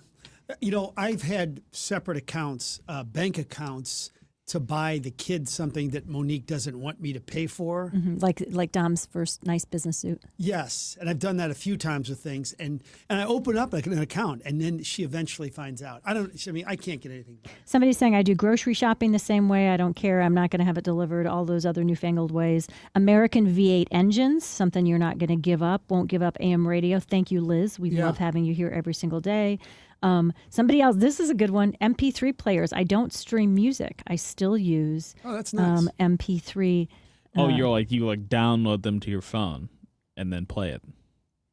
You know, I've had separate accounts, bank accounts, to buy the kids something that Monique doesn't want me to pay for. Like Dom's first nice business suit. Yes, and I've done that a few times with things, and I open up an account, and then she eventually finds out. I can't get anything back. Somebody's saying I do grocery shopping the same way. I don't care. I'm not going to have it delivered. All those other newfangled ways. American V8 engines, something you're not going to give up. Won't give up AM radio. Thank you, Liz. We love having you here every single day. Somebody else, this is a good one. MP3 players. I don't stream music. I still use that's nice. MP3. You download them to your phone and then play it.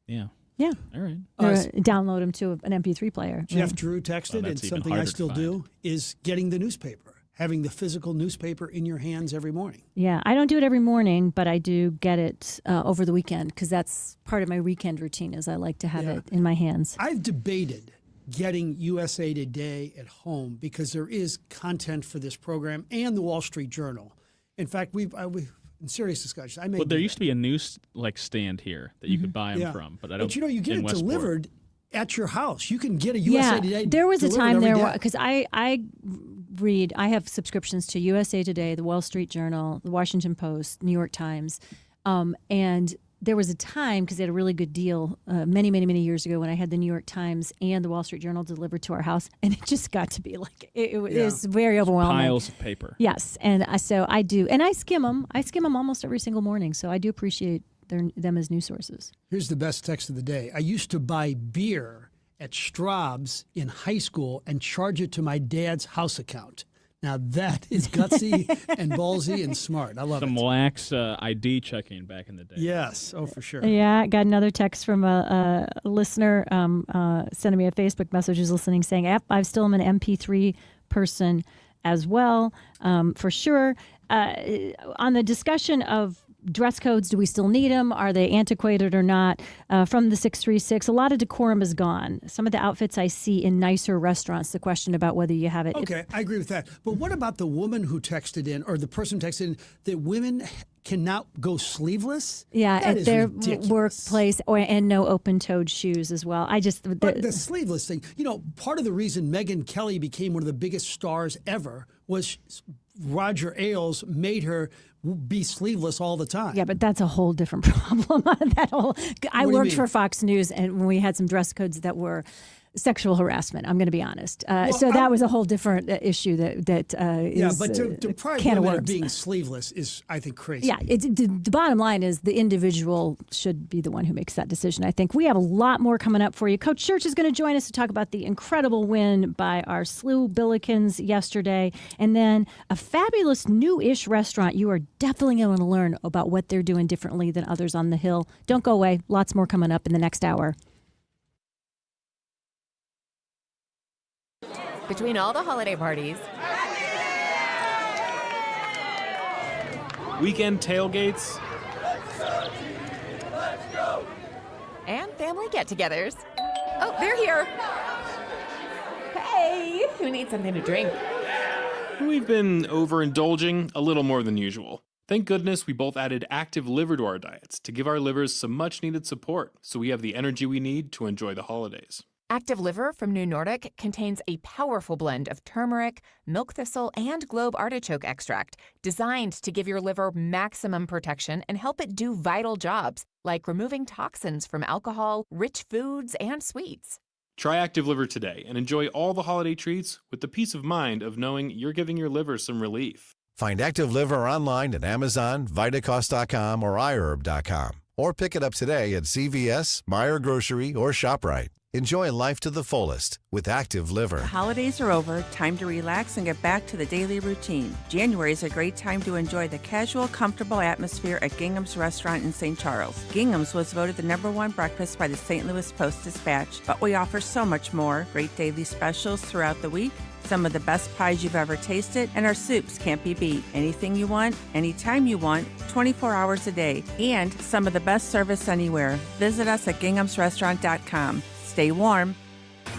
Yeah. Yeah. All right. Download them to an MP3 player. Jeff Drew texted, and something I still do is getting the newspaper, having the physical newspaper in your hands every morning. Yeah, I don't do it every morning, but I do get it over the weekend because that's part of my weekend routine is I like to have it in my hands. I've debated getting USA Today at home because there is content for this program and the Wall Street Journal. In fact, we've in serious discussion. Well, there used to be a news stand here that you could buy them from, but I don't. But you get it Westport. delivered at your house. You can get a USA Today. There was a time there because I have subscriptions to USA Today, the Wall Street Journal, the Washington Post, New York Times, and there was a time, because they had a really good deal many, many, many years ago when I had the New York Times and the Wall Street Journal delivered to our house, and it just got to be like, it was very overwhelming. Piles of paper. Yes, and so I do. And I skim them. I skim them almost every single morning, so I do appreciate them as news sources. Here's the best text of the day. I used to buy beer at Straub's in high school and charge it to my dad's house account. Now that is gutsy and ballsy and smart. I love Some it. lax ID checking back in the day. Yes, for sure. Yeah, I got another text from a listener sending me a Facebook message who's listening saying, yep, I still am an MP3 person as well, for sure. On the discussion of dress codes, do we still need them? Are they antiquated or not? From the 636, a lot of decorum is gone. Some of the outfits I see in nicer restaurants, the question about whether you have it. Okay, I agree with that. But what about the woman who texted in, or the person texted in, that women cannot go sleeveless? Yeah, that at their ridiculous. workplace, and no open-toed shoes as well. But the sleeveless thing, part of the reason Megyn Kelly became one of the biggest stars ever was Roger Ailes made her be sleeveless all the time. Yeah, but that's a whole different problem. I worked for Fox News, and when we had some dress codes that were sexual harassment, I'm going to be honest. That was a whole different issue that is. Yeah, but to deprive women of being sleeveless is, I think, crazy. Yeah, the bottom line is the individual should be the one who makes that decision. I think we have a lot more coming up for you. Coach Church is going to join us to talk about the incredible win by our SLU Billikens yesterday, and then a fabulous new-ish restaurant. You are definitely going to learn about what they're doing differently than others on the Hill. Don't go away. Lots more coming up in the next hour. Between all the holiday parties, weekend tailgates, and family get-togethers. Oh, they're here. Hey, who needs something to drink? we've been overindulging a little more than usual. Thank goodness we both added active liver to our diets to give our livers some much-needed support so we have the energy we need to enjoy the holidays. Active Liver from New Nordic contains a powerful blend of turmeric, milk thistle, and globe artichoke extract designed to give your liver maximum protection and help it do vital jobs like removing toxins from alcohol, rich foods, and sweets. Try Active Liver today and enjoy all the holiday treats with the peace of mind of knowing you're giving your liver some relief. Find Active Liver online at Amazon, Vitacost.com, or iHerb.com. Or pick it up today at CVS, Meijer Grocery, or ShopRite. Enjoy life to the fullest with Active Liver. The holidays are over. Time to relax and get back to the daily routine. January is a great time to enjoy the casual, comfortable atmosphere at Gingham's Restaurant in St. Charles. Gingham's was voted the #1 breakfast by the St. Louis Post-Dispatch, but we offer so much more. Great daily specials throughout the week, some of the best pies you've ever tasted, and our soups can't be beat. Anything you want, anytime you want, 24 hours a day, and some of the best service anywhere. Visit us at ginghamsrestaurant.com. Stay warm.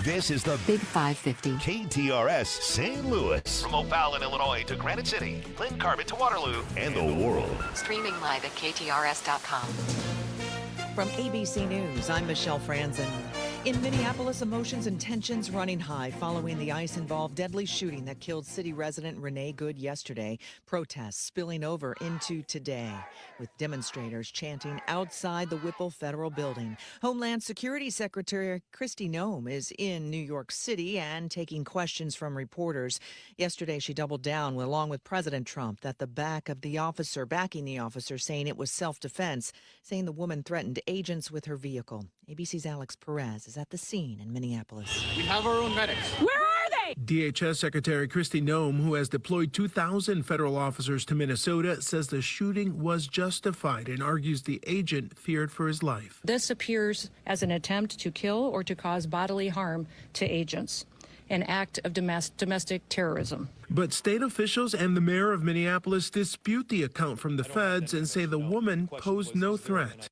This is the Big 550. KTRS St. Louis. From O'Fallon, Illinois to Granite City, Glen Carbon to Waterloo, and the world. Streaming live at KTRS.com. From ABC News, I'm Michelle Franzen. In Minneapolis, emotions and tensions running high following the ICE-involved deadly shooting that killed city resident Renee Good yesterday. Protests spilling over into today, with demonstrators chanting outside the Whipple Federal Building. Homeland Security Secretary Kristi Noem is in New York City and taking questions from reporters. Yesterday, she doubled down, along with President Trump, that backing the officer, saying it was self-defense, saying the woman threatened agents with her vehicle. ABC's Alex Perez is at the scene in Minneapolis. We have our own medics. Where are they? DHS Secretary Kristi Noem, who has deployed 2,000 federal officers to Minnesota, says the shooting was justified and argues the agent feared for his life. This appears as an attempt to kill or to cause bodily harm to agents, an act of domestic terrorism. But state officials and the mayor of Minneapolis dispute the account from the feds and say the woman posed no threat.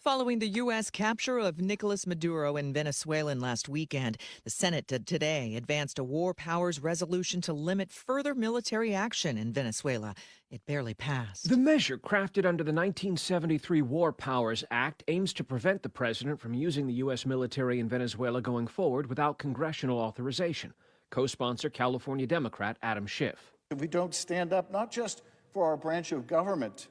Following the U.S. capture of Nicolas Maduro in Venezuela last weekend, the Senate today advanced a war powers resolution to limit further military action in Venezuela. It barely passed. The measure, crafted under the 1973 War Powers Act, aims to prevent the president from using the U.S. military in Venezuela going forward without congressional authorization. Co-sponsor California Democrat Adam Schiff. If we don't stand up not just for our branch of government,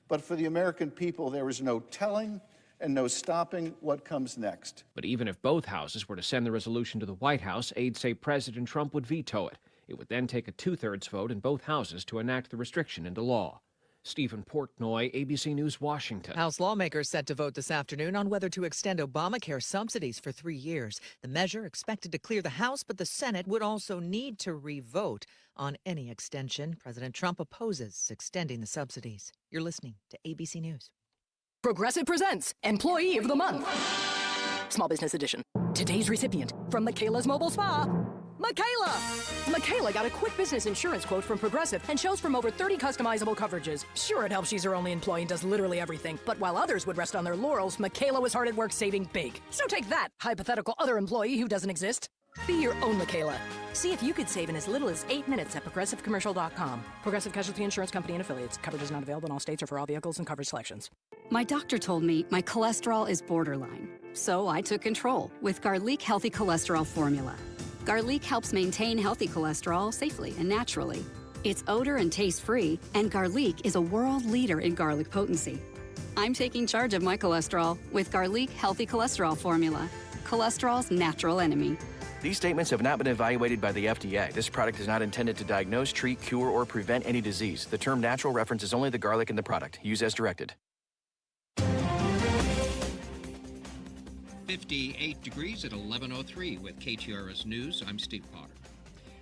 but for the American people, there is no telling and no stopping what comes next. But even if both houses were to send the resolution to the White House, aides say President Trump would veto it. It would then take a two-thirds vote in both houses to enact the restriction into law. Stephen Portnoy, ABC News, Washington. House lawmakers set to vote this afternoon on whether to extend Obamacare subsidies for 3 years. The measure expected to clear the House, but the Senate would also need to re-vote on any extension. President Trump opposes extending the subsidies. You're listening to ABC News. Progressive presents Employee of the Month. Small Business Edition. Today's recipient from Michaela's Mobile Spa, Michaela! Michaela got a quick business insurance quote from Progressive and chose from over 30 customizable coverages. Sure, it helps she's her only employee and does literally everything. But while others would rest on their laurels, Michaela was hard at work saving big. So take that, hypothetical other employee who doesn't exist. Be your own Michaela. See if you could save in as little as 8 minutes at ProgressiveCommercial.com. Progressive Casualty Insurance Company and Affiliates. Coverage is not available in all states or for all vehicles and coverage selections. My doctor told me my cholesterol is borderline. So I took control with Garlic Healthy Cholesterol Formula. Garlic helps maintain healthy cholesterol safely and naturally. It's odor and taste-free, and Garlic is a world leader in garlic potency. I'm taking charge of my cholesterol with Garlic Healthy Cholesterol Formula. Cholesterol's natural enemy. These statements have not been evaluated by the FDA. This product is not intended to diagnose, treat, cure, or prevent any disease. The term natural references only the garlic in the product. Use as directed. 58 degrees at 11:03 with KTRS News. I'm Steve Potter.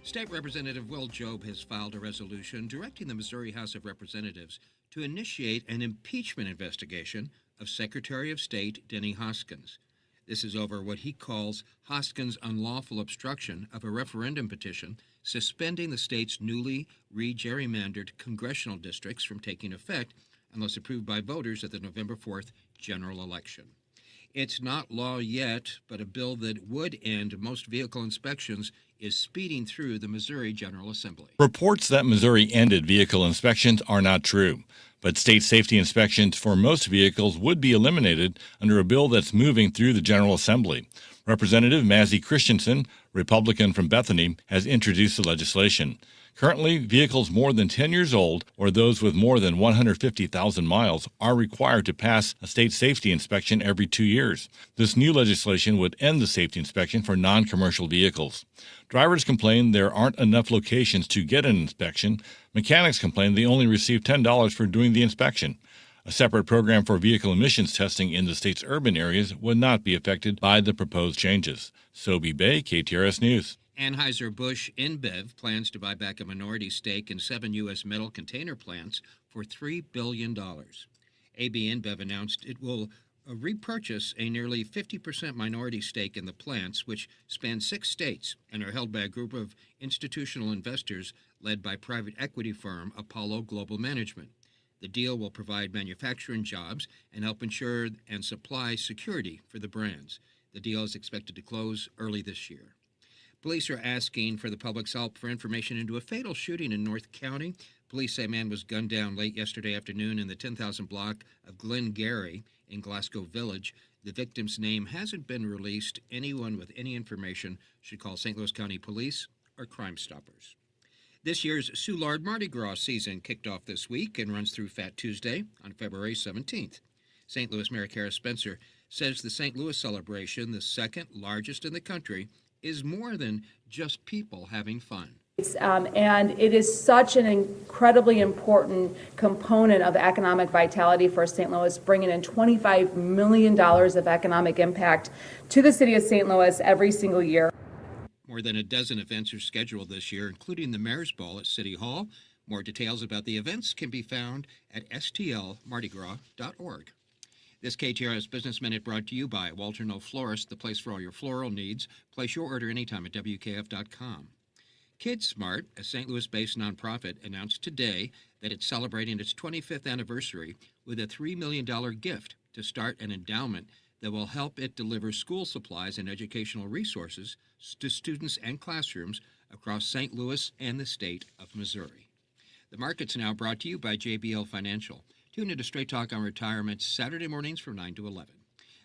State Representative Will Jobe has filed a resolution directing the Missouri House of Representatives to initiate an impeachment investigation of Secretary of State Denny Hoskins. This is over what he calls Hoskins' unlawful obstruction of a referendum petition suspending the state's newly re-gerrymandered congressional districts from taking effect unless approved by voters at the November 4th general election. It's not law yet, but a bill that would end most vehicle inspections is speeding through the Missouri General Assembly. Reports that Missouri ended vehicle inspections are not true, but state safety inspections for most vehicles would be eliminated under a bill that's moving through the General Assembly. Representative Mazzie Christensen, Republican from Bethany, has introduced the legislation. Currently, vehicles more than 10 years old or those with more than 150,000 miles are required to pass a state safety inspection every 2 years. This new legislation would end the safety inspection for non-commercial vehicles. Drivers complain there aren't enough locations to get an inspection. Mechanics complain they only receive $10 for doing the inspection. A separate program for vehicle emissions testing in the state's urban areas would not be affected by the proposed changes. Sobe Bay, KTRS News. Anheuser-Busch InBev plans to buy back a minority stake in 7 U.S. metal container plants for $3 billion. AB InBev announced it will repurchase a nearly 50% minority stake in the plants, which span 6 states and are held by a group of institutional investors led by private equity firm Apollo Global Management. The deal will provide manufacturing jobs and help ensure and supply security for the brands. The deal is expected to close early this year. Police are asking for the public's help for information into a fatal shooting in North County. Police say a man was gunned down late yesterday afternoon in the 10,000 block of Glengarry in Glasgow Village. The victim's name hasn't been released. Anyone with any information should call St. Louis County Police or Crime Stoppers. This year's Soulard Mardi Gras season kicked off this week and runs through Fat Tuesday on February 17th. St. Louis Mayor Kara Spencer says the St. Louis celebration, the second largest in the country, is more than just people having fun. And it is such an incredibly important component of economic vitality for St. Louis, bringing in $25 million of economic impact to the city of St. Louis every single year. More than a dozen events are scheduled this year, including the Mayor's Ball at City Hall. More details about the events can be found at stlmardigras.org. This KTRS Business Minute brought to you by Walter Knoll Florist, the place for all your floral needs. Place your order anytime at WKF.com. KidSmart, a St. Louis-based nonprofit, announced today that it's celebrating its 25th anniversary with a $3 million gift to start an endowment that will help it deliver school supplies and educational resources to students and classrooms across St. Louis and the state of Missouri. The market's now brought to you by JBL Financial. Tune into Straight Talk on Retirement Saturday mornings from 9 to 11.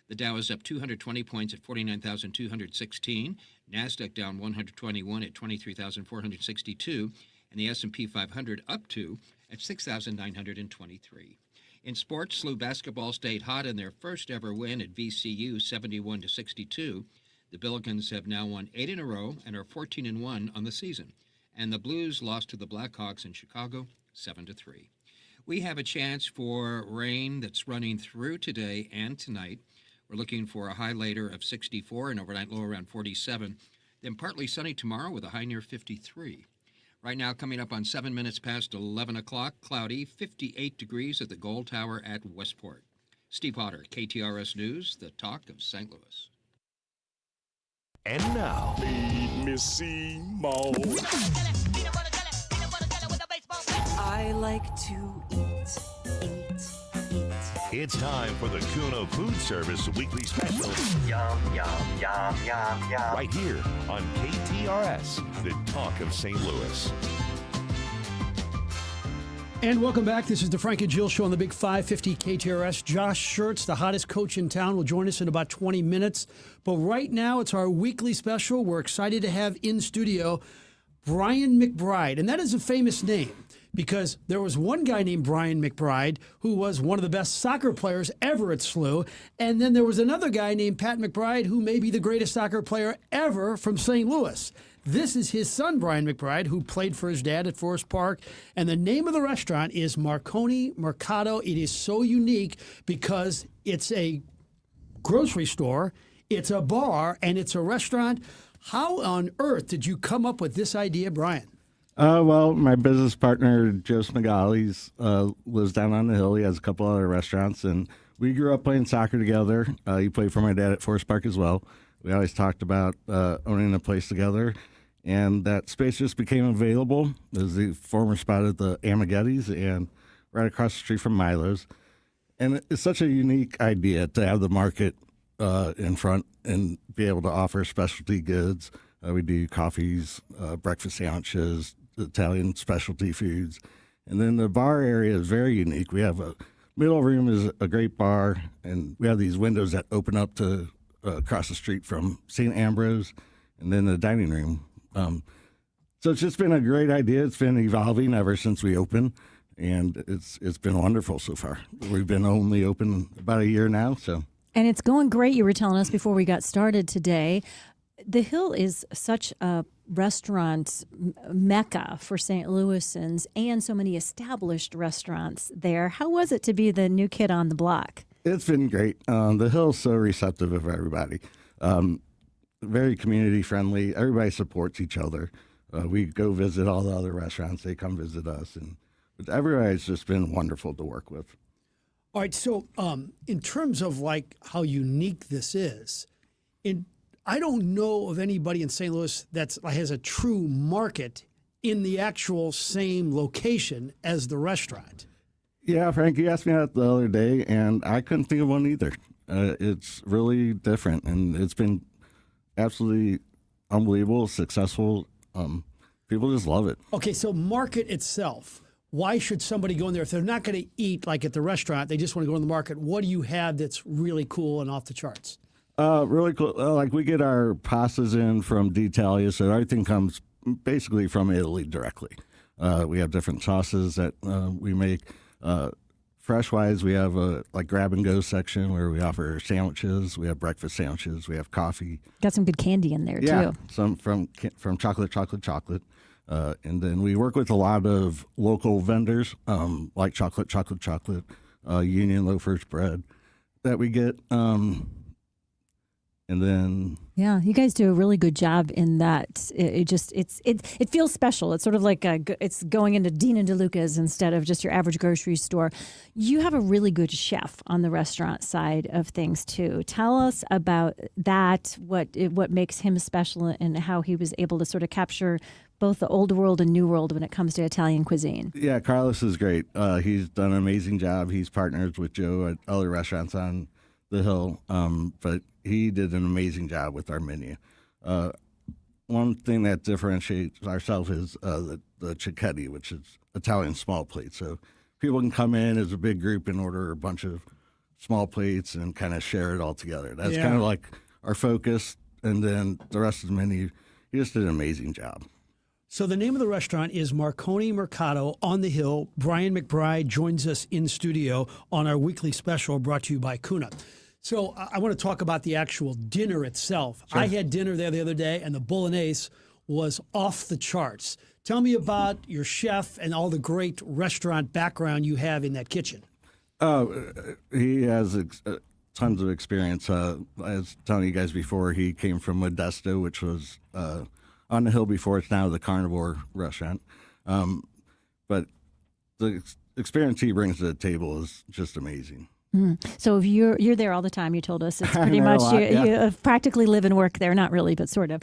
The Dow is up 220 points at 49,216. NASDAQ down 121 at 23,462. And the S&P 500 up 2 at 6,923. In sports, SLU basketball stayed hot in their first ever win at VCU, 71-62. The Billikens have now won 8 in a row and are 14-1 on the season. And the Blues lost to the Blackhawks in Chicago, 7-3. We have a chance for rain that's running through today and tonight. We're looking for a high later of 64 and overnight low around 47. Then partly sunny tomorrow with a high near 53. Right now, coming up on 7 minutes past 11 o'clock, cloudy, 58 degrees at the Gold Tower at Westport. Steve Potter, KTRS News, the talk of St. Louis. And now, Feed me Seymour. I like to eat. it's time for the Kuno Food Service Weekly Special. Yum, yum, yum, yum, yum. Right here on KTRS, the talk of St. Louis. And welcome back. This is the Frank and Jill Show on the Big 550 KTRS. Josh Schertz, the hottest coach in town, will join us in about 20 minutes. But right now, it's our weekly special. We're excited to have in studio Brian McBride. And that is a famous name because there was one guy named Brian McBride who was one of the best soccer players ever at SLU. And then there was another guy named Pat McBride who may be the greatest soccer player ever from St. Louis. This is his son, Brian McBride, who played for his dad at Forest Park. And the name of the restaurant is Marconi Mercado. It is so unique because it's a grocery store, it's a bar, and it's a restaurant. How on earth did you come up with this idea, Brian? Well, my business partner, Joe Smigali's, lives down on the hill. He has a couple other restaurants, and we grew up playing soccer together. He played for my dad at Forest Park as well. We always talked about owning a place together. And that space just became available. It was the former spot at the Amaghetti's and right across the street from Milo's. And it's such a unique idea to have the market in front and be able to offer specialty goods. We do coffees, breakfast sandwiches, Italian specialty foods. And then the bar area is very unique. We have a middle room is a great bar, and we have these windows that open up to across the street from St. Ambrose, and then the dining room. So it's just been a great idea. It's been evolving ever since we opened, and it's been wonderful so far. We've been only open about a year now, so. And it's going great. You were telling us before we got started today. The Hill is such a restaurant mecca for St. Louisans and so many established restaurants there. How was it to be the new kid on the block? It's been great. The Hill's so receptive of everybody. Very community friendly. Everybody supports each other. We go visit all the other restaurants. They come visit us. And everybody's just been wonderful to work with. All right. So in terms of like how unique this is, I don't know of anybody in St. Louis that has a true market in the actual same location as the restaurant. Yeah, Frank, you asked me that the other day, and I couldn't think of one either. It's really different, and it's been absolutely unbelievable, successful. People just love it. Okay, so market itself. why should somebody go in there if they're not going to eat like at the restaurant? They just want to go in the market. What do you have that's really cool and off the charts? Really cool. Like we get our pastas in from d'Italia, so everything comes basically from Italy directly. We have different sauces that we make. Fresh-wise, we have a grab-and-go section where we offer sandwiches. We have breakfast sandwiches. We have coffee. Got some good candy in there, Yeah, too. some from chocolate. And then we work with a lot of local vendors, like chocolate, Union Loafers bread that we get. And then Yeah, you guys do a really good job in that. It feels special. It's sort of like it's going into Dina DeLuca's instead of just your average grocery store. You have a really good chef on the restaurant side of things too. Tell us about that. What makes him special and how he was able to sort of capture both the old world and new world when it comes to Italian cuisine. Yeah, Carlos is great. He's done an amazing job. He's partners with Joe at other restaurants on the Hill, but he did an amazing job with our menu. One thing that differentiates ourselves is the cicchetti, which is Italian small plates. So people can come in as a big group and order a bunch of small plates and kind of share it all together. That's kind of like our focus. And then the rest of the menu, he just did an amazing job. So the name of the restaurant is Marconi Mercato on the Hill. Brian McBride joins us in studio on our weekly special brought to you by Kuna. So I want to talk about the actual dinner itself. Sure. I had dinner there the other day, and the bolognese was off the charts. Tell me about your chef and all the great restaurant background you have in that kitchen. He has tons of experience. I was telling you guys before, he came from Modesto, which was on the Hill before. It's now the Carnivore restaurant. But the experience he brings to the table is just amazing. So if you're there all the time, you told us it's pretty much you practically live and work there, not really, but sort of.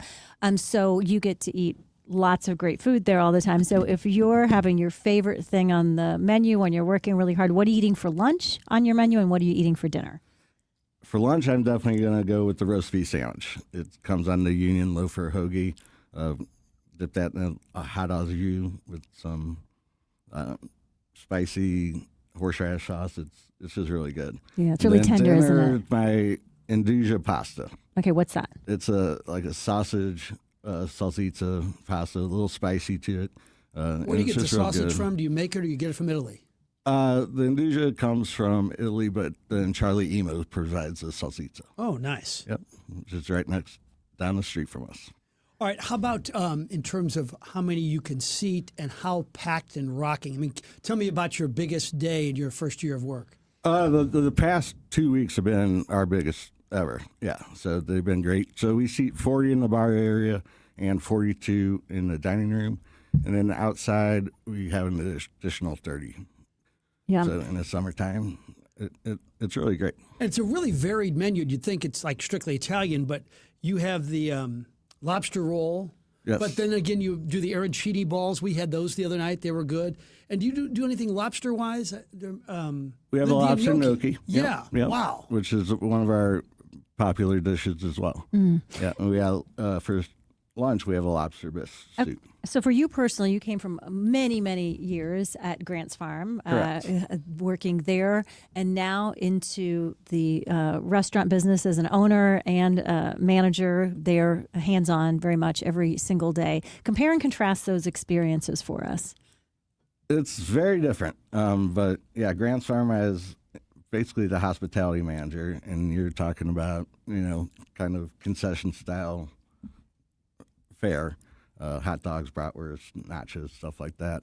So you get to eat lots of great food there all the time. So if you're having your favorite thing on the menu when you're working really hard, what are you eating for lunch on your menu, and what are you eating for dinner? For lunch, I'm definitely going to go with the roast beef sandwich. It comes on the Union Loafer hoagie. Dip that in a hot au jus with some spicy horseradish sauce. It's just really good. Yeah, it's really tender, isn't it? My Induja pasta. Okay, what's that? It's like a sausage salsiccia pasta, a little spicy to it. Where do you get the sausage from? Do you make it or do you get it from Italy? The Induja comes from Italy, but then Charlie Emo provides the salsiccia. Oh, nice. Yep, just right down the street from us. All right, how about in terms of how many you can seat and how packed and rocking? I mean, tell me about your biggest day in your first year of work. The past 2 weeks have been our biggest ever. Yeah, so they've been great. So we seat 40 in the bar area and 42 in the dining room. And then outside, we have an additional 30. Yeah. So in the summertime, it's really great. And it's a really varied menu. You'd think it's like strictly Italian, but you have the lobster roll. Yes. But then again, you do the arancini balls. We had those the other night. They were good. And do you do anything lobster-wise? We have a lobster gnocchi. Yeah. Yep. Wow. Which is one of our popular dishes as well. Yeah. And we have, for lunch, we have a lobster bisque soup. So for you personally, you came from many, many years at Grant's Farm, working there, and now into the restaurant business as an owner and manager there, hands-on very much every single day. Compare and contrast those experiences for us. It's very different. But yeah, Grant's Farm has basically the hospitality manager, and you're talking about, kind of concession style fare. Hot dogs, bratwurst, nachos, stuff like that.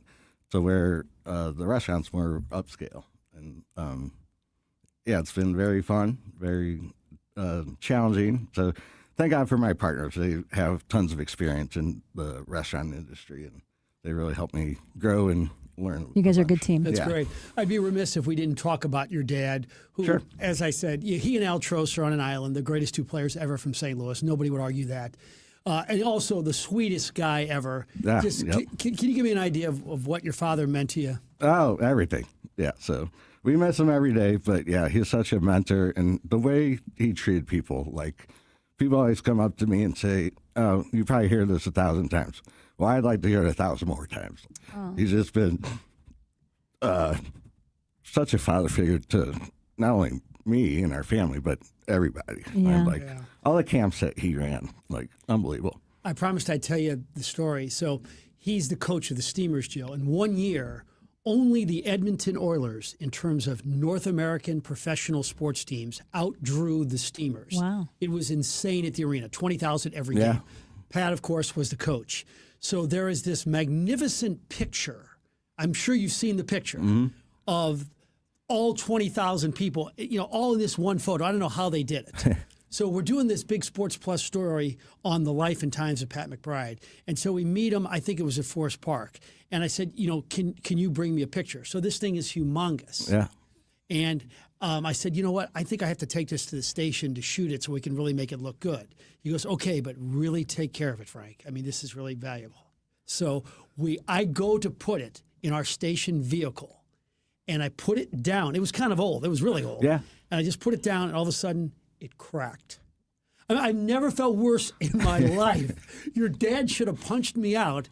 So where the restaurant's more upscale. And it's been very fun, very challenging. So thank God for my partners. They have tons of experience in the restaurant industry, and they really helped me grow and learn. You guys are a good team. That's great. I'd be remiss if we didn't talk about your dad, who, as I said, he and Al Trost are on an island, the greatest two players ever from St. Louis. Nobody would argue that. And also the sweetest guy ever. Yeah, can you give me an idea of what your father meant to you? Oh, everything. Yeah, so we miss him every day, but yeah, he's such a mentor. And the way he treated people, like people always come up to me and say, oh, you probably hear this 1,000 times. Well, I'd like to hear it 1,000 more times. Oh. He's just been such a father figure to not only me and our family, but everybody. Yeah. All the camps that he ran, unbelievable. I promised I'd tell you the story. So he's the coach of the Steamers, Jill. And 1 year, only the Edmonton Oilers, in terms of North American professional sports teams, outdrew the Steamers. Wow. It was insane at the arena, 20,000 every game. Pat, of course, was the coach. So there is this magnificent picture. I'm sure you've seen the picture of all 20,000 people, all in this one photo. I don't know how they did it. So we're doing this big Sports Plus story on the life and times of Pat McBride. And so we meet him, I think it was at Forest Park. And I said, can you bring me a picture? So this thing is humongous. Yeah. And I said, you know what? I think I have to take this to the station to shoot it so we can really make it look good. He goes, okay, but really take care of it, Frank. I mean, this is really valuable. So I go to put it in our station vehicle, and I put it down. It was kind of old. It was really old. Yeah. And I just put it down, and all of a sudden, it cracked. I mean, I never felt worse in my life. Your dad should have punched me out.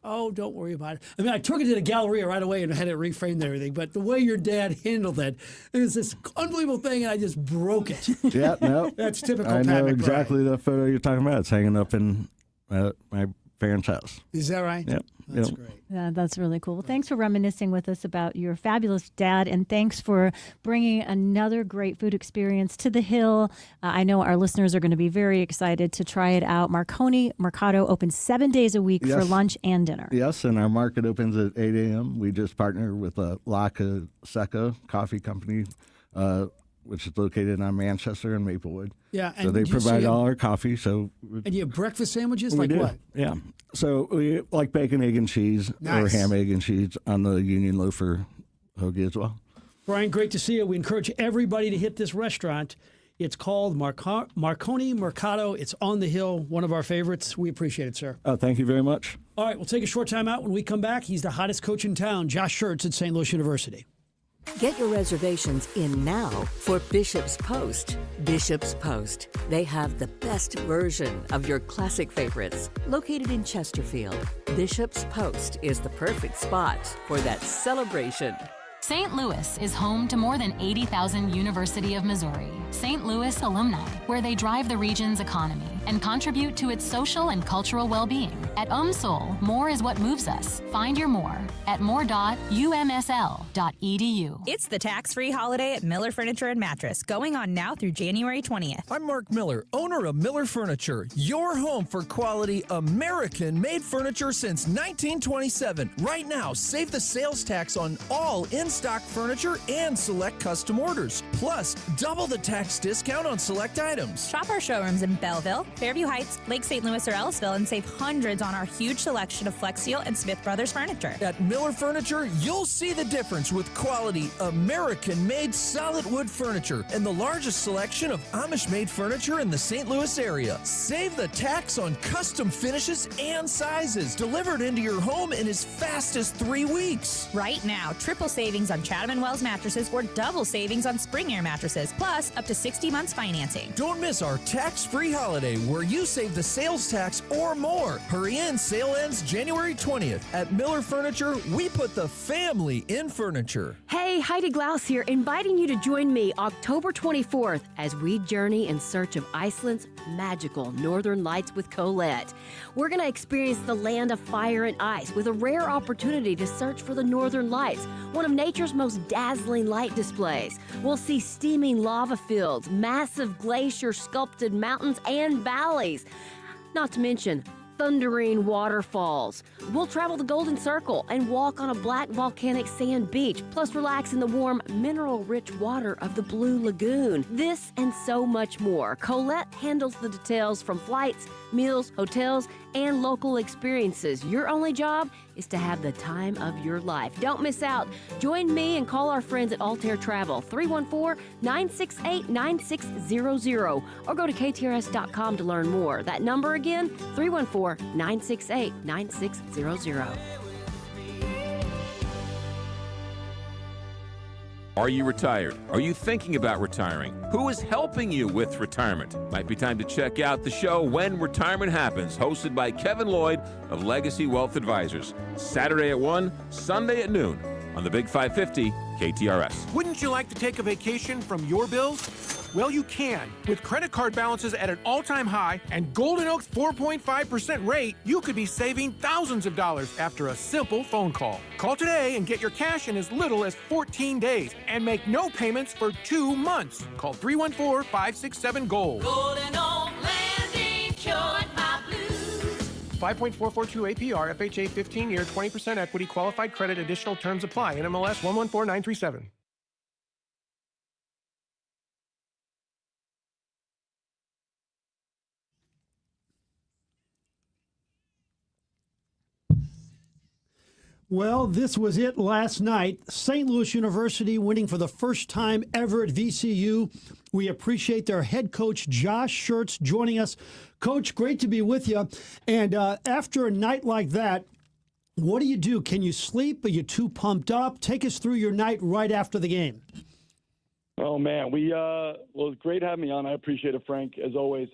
Oh, don't worry about it. I mean, I took it to the Galleria right away and had it reframed and everything. But the way your dad handled it was this unbelievable thing, and I just broke it. Yeah, no. That's typical I Pat know McBride. exactly the photo you're talking about. It's hanging up in my parents' house. Is that right? Yep. That's great. Yeah, that's really cool. Well, thanks for reminiscing with us about your fabulous dad, and thanks for bringing another great food experience to the Hill. I know our listeners are going to be very excited to try it out. Marconi Mercado opens 7 days a week for lunch and dinner. Yes, and our market opens at 8 a.m. We just partner with La Seca Coffee Company, which is located on Manchester and Maplewood. Yeah, so they provide all our coffee. And you have breakfast sandwiches? We Like do. what? Yeah. So we like bacon, egg, and cheese, or Nice. ham, egg, and cheese on the Union Loafer hoagie as well. Brian, great to see you. We encourage everybody to hit this restaurant. It's called Marconi Mercado. It's on the Hill, one of our favorites. We appreciate it, sir. Oh, thank you very much. All right, we'll take a short time out. When we come back, he's the hottest coach in town, Josh Schertz at St. Louis University. Get your reservations in now for Bishop's Post. Bishop's Post. They have the best version of your classic favorites. Located in Chesterfield, Bishop's Post is the perfect spot for that celebration. St. Louis is home to more than 80,000 University of Missouri St. Louis alumni, where they drive the region's economy and contribute to its social and cultural well-being. At UMSOL, more is what moves us. Find your more at more.umsl.edu. It's the tax-free holiday at Miller Furniture and Mattress, going on now through January 20th. I'm Mark Miller, owner of Miller Furniture, your home for quality American-made furniture since 1927. Right now, save the sales tax on all in-stock furniture and select custom orders. Plus, double the tax discount on select items. Shop our showrooms in Belleville, Fairview Heights, Lake St. Louis, or Ellisville, and save hundreds on our huge selection of Flex Seal and Smith Brothers furniture. At Miller Furniture, you'll see the difference with quality American-made solid wood furniture and the largest selection of Amish-made furniture in the St. Louis area. Save the tax on custom finishes and sizes, delivered into your home in as fast as 3 weeks. Right now, triple savings on Chatham & Wells mattresses or double savings on Spring Air mattresses, plus up to 60 months financing. Don't miss our tax-free holiday where you save the sales tax or more. Hurry in, sale ends January 20th. At Miller Furniture, we put the family in furniture. Hey, Heidi Glaus here, inviting you to join me October 24th as we journey in search of Iceland's magical Northern Lights with Colette. We're going to experience the land of fire and ice with a rare opportunity to search for the Northern Lights, one of nature's most dazzling light displays. We'll see steaming lava fields, massive glacier-sculpted mountains and valleys, not to mention thundering waterfalls. We'll travel the Golden Circle and walk on a black volcanic sand beach, plus relax in the warm, mineral-rich water of the Blue Lagoon. This and so much more. Colette handles the details from flights, meals, hotels, and local experiences. Your only job is to have the time of your life. Don't miss out. Join me and call our friends at Altair Travel, 314-968-9600, or go to KTRS.com to learn more. That number again, 314-968-9600. Are you retired? Are you thinking about retiring? Who is helping you with retirement? Might be time to check out the show When Retirement Happens, hosted by Kevin Lloyd of Legacy Wealth Advisors. Saturday at 1, Sunday at noon. on the Big 550 KTRS. Wouldn't you like to take a vacation from your bills? Well, you can. With credit card balances at an all-time high and Golden Oak's 4.5% rate, you could be saving thousands of dollars after a simple phone call. Call today and get your cash in as little as 14 days and make no payments for 2 months. Call 314-567-GOLD. Golden Oak Landing cured my blues. 5.442 APR, FHA 15-year, 20% equity, qualified credit, additional terms apply. NMLS 114937. Well, this was it last night. St. Louis University winning for the first time ever at VCU. We appreciate their head coach, Josh Schertz, joining us. Coach, great to be with you. And after a night like that, what do you do? Can you sleep? Are you too pumped up? Take us through your night right after the game. Oh, man. Well, it's great having me on. I appreciate it, Frank, as always.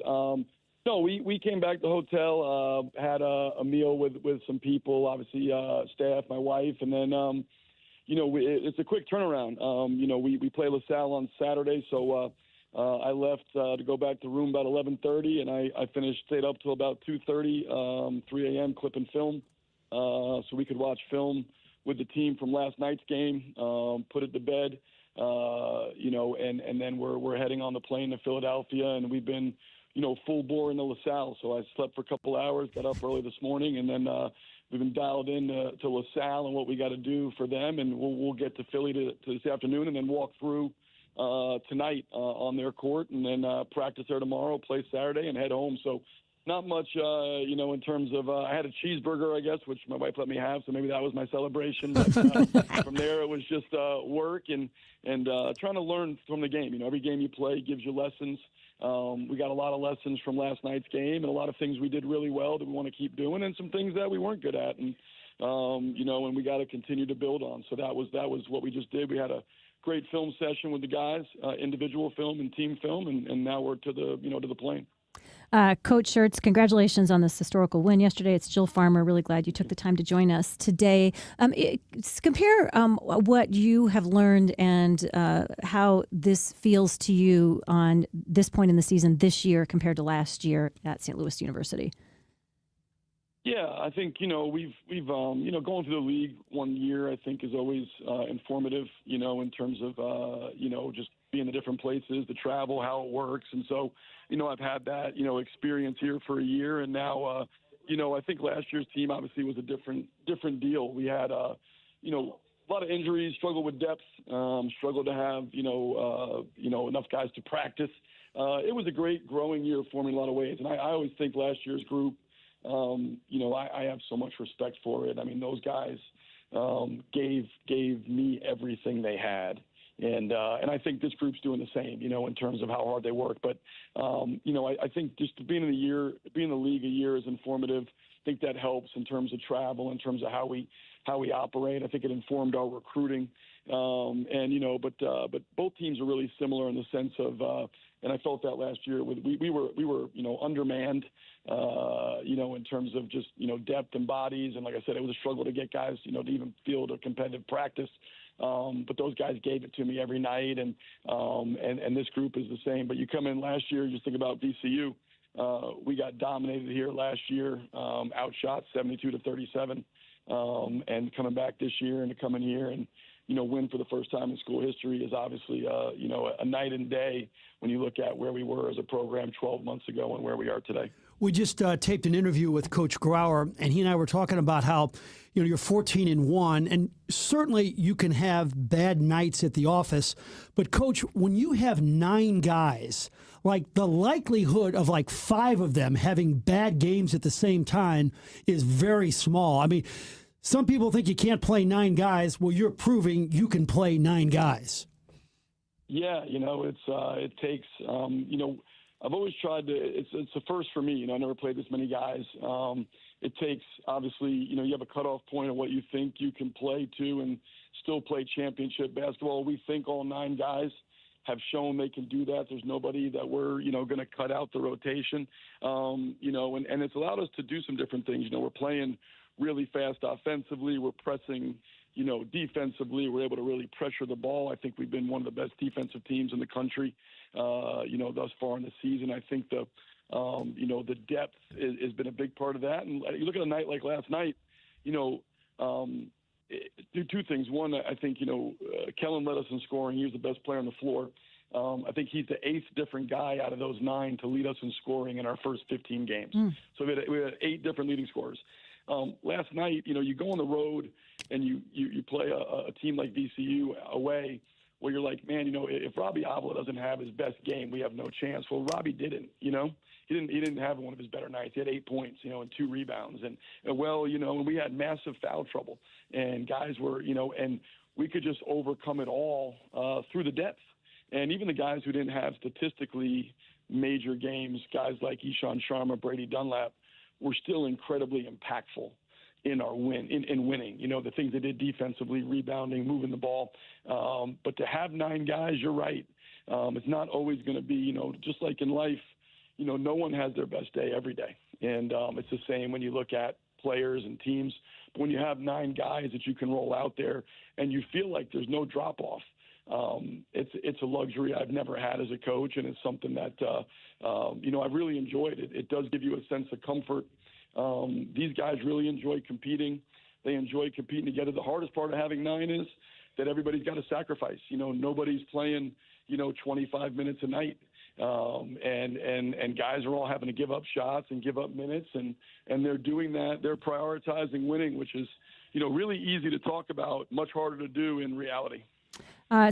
No, we came back to the hotel, had a meal with some people, obviously staff, my wife, and then, it's a quick turnaround. We play LaSalle on Saturday, so I left to go back to the room about 11:30, and I stayed up till about 2:30, 3 a.m. clipping film, so we could watch film with the team from last night's game, put it to bed, and then we're heading on the plane to Philadelphia, and we've been full bore into LaSalle. So I slept for a couple hours, got up early this morning, and then we've been dialed in to LaSalle and what we got to do for them. And we'll get to Philly to this afternoon and then walk through tonight on their court and then practice there tomorrow, play Saturday, and head home. So not much, in terms of I had a cheeseburger, I guess, which my wife let me have. So maybe that was my celebration. But from there, it was just work and trying to learn from the game. Every game you play gives you lessons. We got a lot of lessons from last night's game and a lot of things we did really well that we want to keep doing and some things that we weren't good at. And, and we got to continue to build on. So that was what we just did. We had a great film session with the guys, individual film and team film. And now we're to the plane. Coach Schertz, congratulations on this historical win yesterday. It's Jill Farmer. Really glad you took the time to join us today. Compare what you have learned and how this feels to you on this point in the season this year compared to last year at St. Louis University. Yeah, I think we've going through the league one year I think is always informative. In terms of just being in different places, the travel, how it works, and so I've had that experience here for a year, and now I think last year's team obviously was a different deal. We had a lot of injuries, struggled with depth, struggled to have enough guys to practice. It was a great growing year for me in a lot of ways, and I always think last year's group. I have so much respect for it. I mean, those guys gave me everything they had, and I think this group's doing the same. In terms of how hard they work. But I think just being in the league a year is informative. I think that helps in terms of travel, in terms of how we operate. I think it informed our recruiting, but both teams are really similar in the sense of. And I felt that last year. We were undermanned, in terms of just depth and bodies. And like I said, it was a struggle to get guys to even field a competitive practice. But those guys gave it to me every night, and this group is the same. But you come in last year, just think about VCU. We got dominated here last year, outshot 72-37, and coming back this year and the coming year and. Win for the first time in school history is obviously, a night and day when you look at where we were as a program 12 months ago and where we are today. We just taped an interview with Coach Grauer, and he and I were talking about how, you're 14-1, and certainly you can have bad nights at the office. But, Coach, when you have 9 guys, like the likelihood of like 5 of them having bad games at the same time is very small. I mean, some people think you can't play 9 guys. Well, you're proving you can play 9 guys. Yeah, it takes, I've always tried to, it's a first for me. I never played this many guys. It takes, obviously, you have a cutoff point of what you think you can play to and still play championship basketball. We think all 9 guys have shown they can do that. There's nobody that we're, going to cut out the rotation, and it's allowed us to do some different things. We're playing really fast offensively. We're pressing, defensively, we're able to really pressure the ball. I think we've been one of the best defensive teams in the country, thus far in the season. I think the depth has been a big part of that. And you look at a night like last night, do two things. One, I think, Kellen led us in scoring. He was the best player on the floor. I think he's the 8th different guy out of those 9 to lead us in scoring in our first 15 games. So we had 8 different leading scorers. Last night, you go on the road and you play a team like VCU away where you're like, man, if Robbie Avila doesn't have his best game, we have no chance. Well, Robbie didn't, He didn't have one of his better nights. He had 8 points, and 2 rebounds. And we had massive foul trouble. And guys were, and we could just overcome it all through the depth. And even the guys who didn't have statistically major games, guys like Ishan Sharma, Brady Dunlap, were still incredibly impactful in our in winning. The things they did defensively, rebounding, moving the ball. But to have 9 guys, you're right. It's not always going to be, just like in life, no one has their best day every day. And it's the same when you look at players and teams. But when you have 9 guys that you can roll out there and you feel like there's no drop-off, it's a luxury I've never had as a coach, and it's something that I've really enjoyed. It does give you a sense of comfort. These guys really enjoy competing. They enjoy competing together. The hardest part of having 9 is that everybody's got to sacrifice. Nobody's playing 25 minutes a night, and guys are all having to give up shots and give up minutes, and they're doing that. They're prioritizing winning, which is really easy to talk about, much harder to do in reality.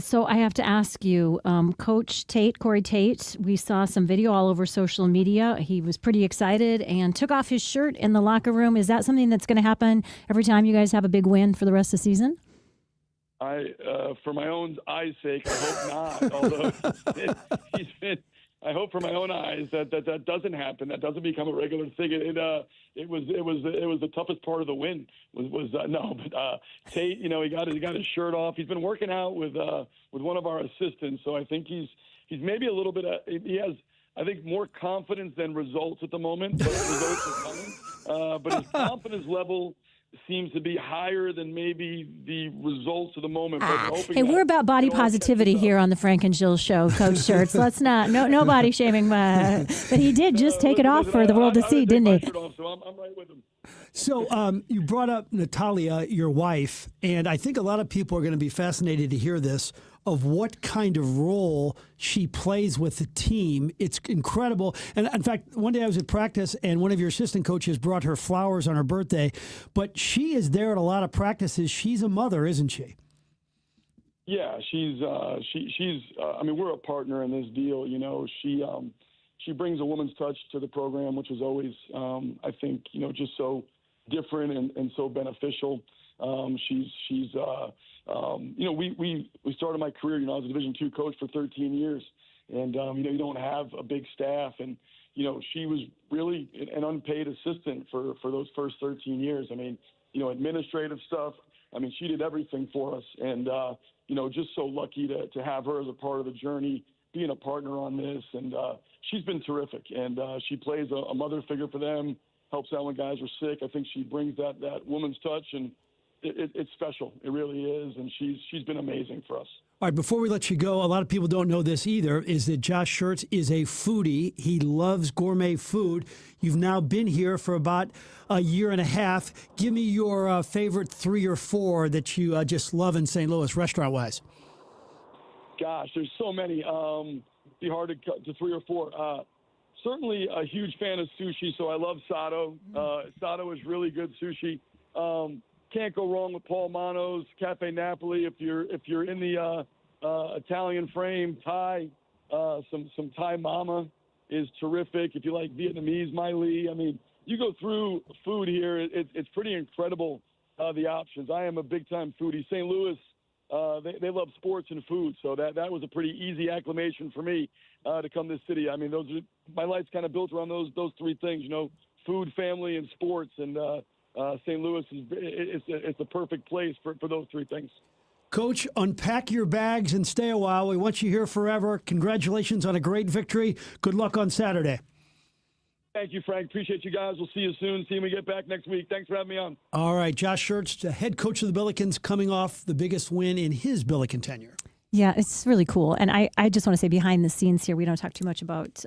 So I have to ask you, Coach Tate, Corey Tate, we saw some video all over social media. He was pretty excited and took off his shirt in the locker room. Is that something that's going to happen every time you guys have a big win for the rest of the season? For my own eyes' sake, I hope not. Although I hope for my own eyes that doesn't happen. That doesn't become a regular thing. It was the toughest part of the win. Tate, he got his shirt off. He's been working out with one of our assistants, so I think he's maybe a little bit. He has, I think, more confidence than results at the moment. But results are coming. But his confidence level seems to be higher than maybe the results of the moment. Hey, we're about body positivity here on the Frank and Jill Show, Coach Shirts. Let's not, no body shaming. But he did just take it off for the world to see, didn't he? Off, so I'm right with him. So you brought up Natalia, your wife, and I think a lot of people are going to be fascinated to hear this, of what kind of role she plays with the team. It's incredible. And in fact, one day I was at practice and one of your assistant coaches brought her flowers on her birthday, but she is there at a lot of practices. She's a mother, isn't she? Yeah, she's we're a partner in this deal. She brings a woman's touch to the program, which is always, I think, just so different and so beneficial. We started my career, I was a Division II coach for 13 years. And, you don't have a big staff. And, she was really an unpaid assistant for those first 13 years. Administrative stuff. She did everything for us. And, just so lucky to have her as a part of the journey, being a partner on this. And she's been terrific. And she plays a mother figure for them, helps out when guys are sick. I think she brings that woman's touch, and it's special. It really is, and she's been amazing for us. All right, before we let you go, a lot of people don't know this either, is that Josh Shirts is a foodie. He loves gourmet food. You've now been here for about a year and a half. Give me your favorite 3 or 4 that you just love in St. Louis, restaurant-wise. Gosh, there's so many. Be hard to cut to 3 or 4. Certainly a huge fan of sushi, so I love Sato. Sato is really good sushi. Can't go wrong with Paul Mano's Cafe Napoli. If you're in the Italian frame, Thai, some Thai Mama is terrific. If you like Vietnamese, Mai Lee. You go through food here, it's pretty incredible, the options. I am a big time foodie. St. Louis, they love sports and food, so that was a pretty easy acclimation for me to come to the city. My life's kind of built around those 3 things, food, family, and sports, and St. Louis is the perfect place for those 3 things. Coach, unpack your bags and stay a while. We want you here forever. Congratulations on a great victory. Good luck on Saturday. Thank you, Frank. Appreciate you guys. We'll see you soon. See you when we get back next week. Thanks for having me on. All right, Josh Schertz, the head coach of the Billikens, coming off the biggest win in his Billiken tenure. Yeah, it's really cool. And I just want to say behind the scenes here, we don't talk too much about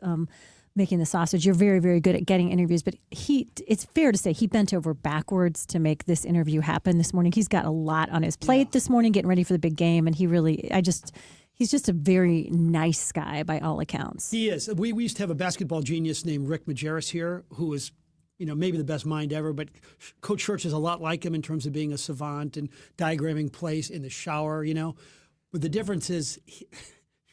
making the sausage. You're very, very good at getting interviews, but it's fair to say he bent over backwards to make this interview happen this morning. He's got a lot on his plate this morning, getting ready for the big game. And he's just a very nice guy by all accounts. He is. We used to have a basketball genius named Rick Majerus here, who was, maybe the best mind ever, but Coach Schertz is a lot like him in terms of being a savant and diagramming plays in the shower, But the difference is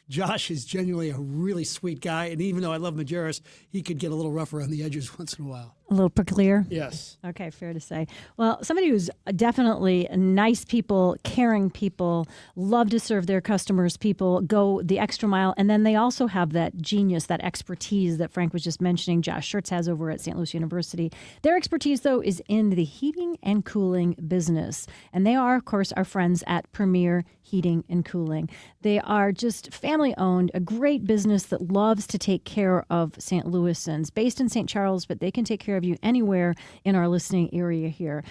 Josh is genuinely a really sweet guy, and even though I love Majerus, he could get a little rough around the edges once in a while. A little pricklier? Yes. Okay, fair to say. Well, somebody who's definitely nice people, caring people, love to serve their customers, people go the extra mile, and then they also have that genius, that expertise that Frank was just mentioning Josh Schertz has over at St. Louis University. Their expertise, though, is in the heating and cooling business, and they are, of course, our friends at Premier Heating and Cooling. They are just family-owned, a great business that loves to take care of St. Louisans, based in St. Charles, but they can take care of you anywhere in our listening area here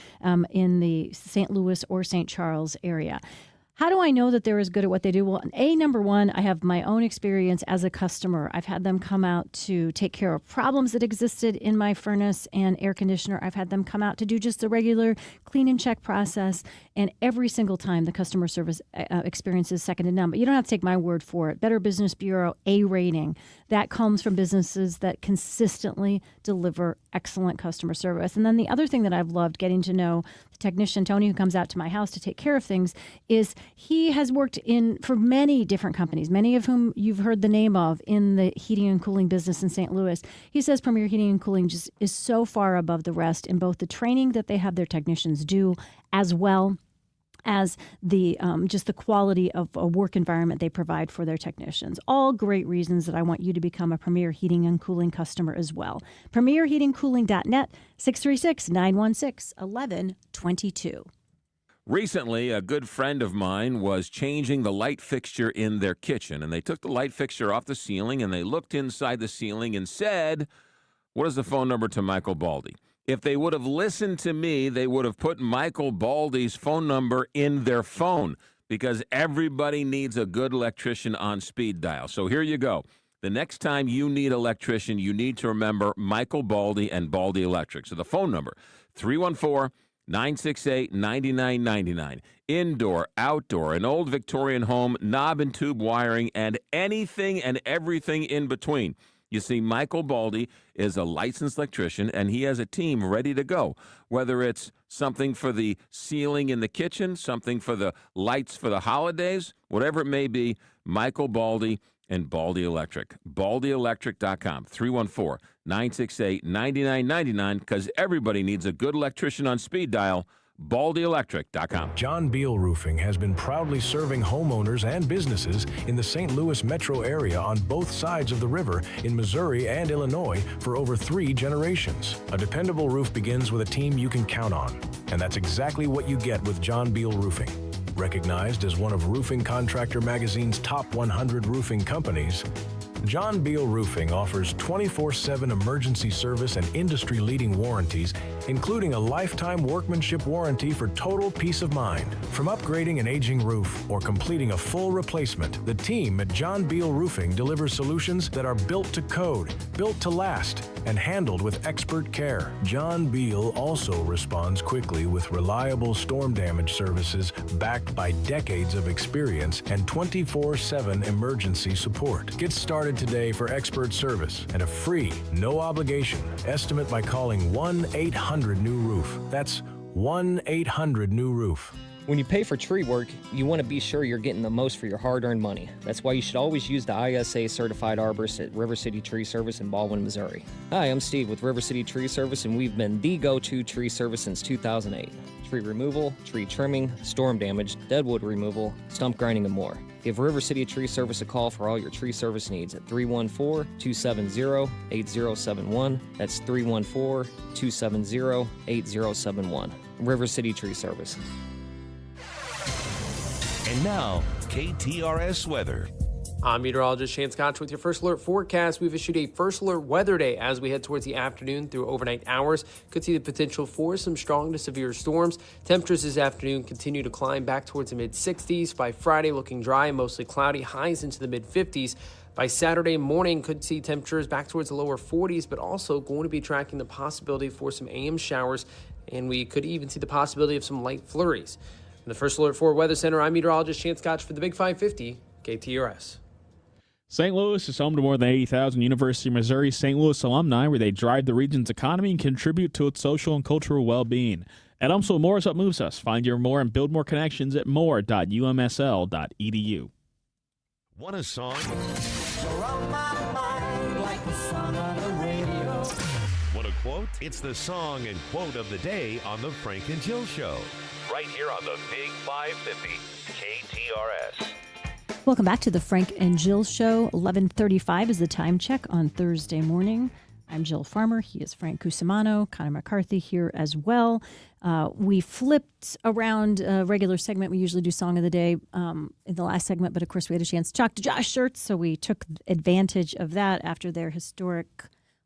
in the St. Louis or St. Charles area. How do I know that they're as good at what they do? Well, number one, I have my own experience as a customer. I've had them come out to take care of problems that existed in my furnace and air conditioner. I've had them come out to do just the regular clean and check process. And every single time, the customer service experience is second to none. But you don't have to take my word for it. Better Business Bureau, A rating. That comes from businesses that consistently deliver excellent customer service. And then the other thing that I've loved getting to know the technician, Tony, who comes out to my house to take care of things, is he has worked for many different companies, many of whom you've heard the name of in the heating and cooling business in St. Louis. He says Premier Heating and Cooling just is so far above the rest in both the training that they have their technicians do, as well as the just the quality of a work environment they provide for their technicians. All great reasons that I want you to become a Premier Heating and Cooling customer as well. PremierHeatingCooling.net, 636-916-1122. Recently, a good friend of mine was changing the light fixture in their kitchen, and they took the light fixture off the ceiling, and they looked inside the ceiling and said, "What is the phone number to Michael Baldy?" If they would have listened to me, they would have put Michael Baldy's phone number in their phone, because everybody needs a good electrician on speed dial. So here you go. The next time you need an electrician, you need to remember Michael Baldy and Baldy Electric. So the phone number, 314-968-9999. Indoor, outdoor, an old Victorian home, knob and tube wiring, and anything and everything in between. You see, Michael Baldy is a licensed electrician, and he has a team ready to go. Whether it's something for the ceiling in the kitchen, something for the lights for the holidays, whatever it may be, Michael Baldy and Baldy Electric. BaldyElectric.com, 314-968-9999, because everybody needs a good electrician on speed dial. BaldyElectric.com. John Beal Roofing has been proudly serving homeowners and businesses in the St. Louis metro area on both sides of the river in Missouri and Illinois for over 3 generations. A dependable roof begins with a team you can count on, and that's exactly what you get with John Beal Roofing. Recognized as one of Roofing Contractor Magazine's top 100 roofing companies, John Beal Roofing offers 24/7 emergency service and industry-leading warranties, including a lifetime workmanship warranty for total peace of mind. From upgrading an aging roof or completing a full replacement, the team at John Beal Roofing delivers solutions that are built to code, built to last, and handled with expert care. John Beal also responds quickly with reliable storm damage services backed by decades of experience and 24/7 emergency support. Get started today for expert service and a free, no-obligation estimate by calling 1-800-NEW-ROOF. That's 1-800-NEW-ROOF. When you pay for tree work, you want to be sure you're getting the most for your hard-earned money. That's why you should always use the ISA-certified arborist at River City Tree Service in Baldwin, Missouri. Hi, I'm Steve with River City Tree Service, and we've been the go-to tree service since 2008. Tree removal, tree trimming, storm damage, deadwood removal, stump grinding, and more. Give River City Tree Service a call for all your tree service needs at 314-270-8071. That's 314-270-8071. River City Tree Service. And now, KTRS weather. I'm meteorologist Shane Scotch with your First Alert forecast. We've issued a First Alert weather day as we head towards the afternoon through overnight hours. Could see the potential for some strong to severe storms. Temperatures this afternoon continue to climb back towards the mid-60s. By Friday, looking dry, mostly cloudy, highs into the mid-50s. By Saturday morning, could see temperatures back towards the lower 40s, but also going to be tracking the possibility for some AM showers, and we could even see the possibility of some light flurries. In the First Alert 4 Weather Center, I'm meteorologist Chance Scotch for the Big 550 KTRS. St. Louis is home to more than 80,000 University of Missouri St. Louis alumni, where they drive the region's economy and contribute to its social and cultural well-being. At UMSL, more is what moves us. Find your more and build more connections at more.umsl.edu. Want a song? Want a quote? It's the song and quote of the day on the Frank and Jill Show. Right here on the Big 550 KTRS. Welcome back to the Frank and Jill Show. 11:35 is the time check on Thursday morning. I'm Jill Farmer. He is Frank Cusimano. Connor McCarthy here as well. We flipped around a regular segment. We usually do Song of the Day in the last segment, but of course we had a chance to talk to Josh Schertz, so we took advantage of that after their historic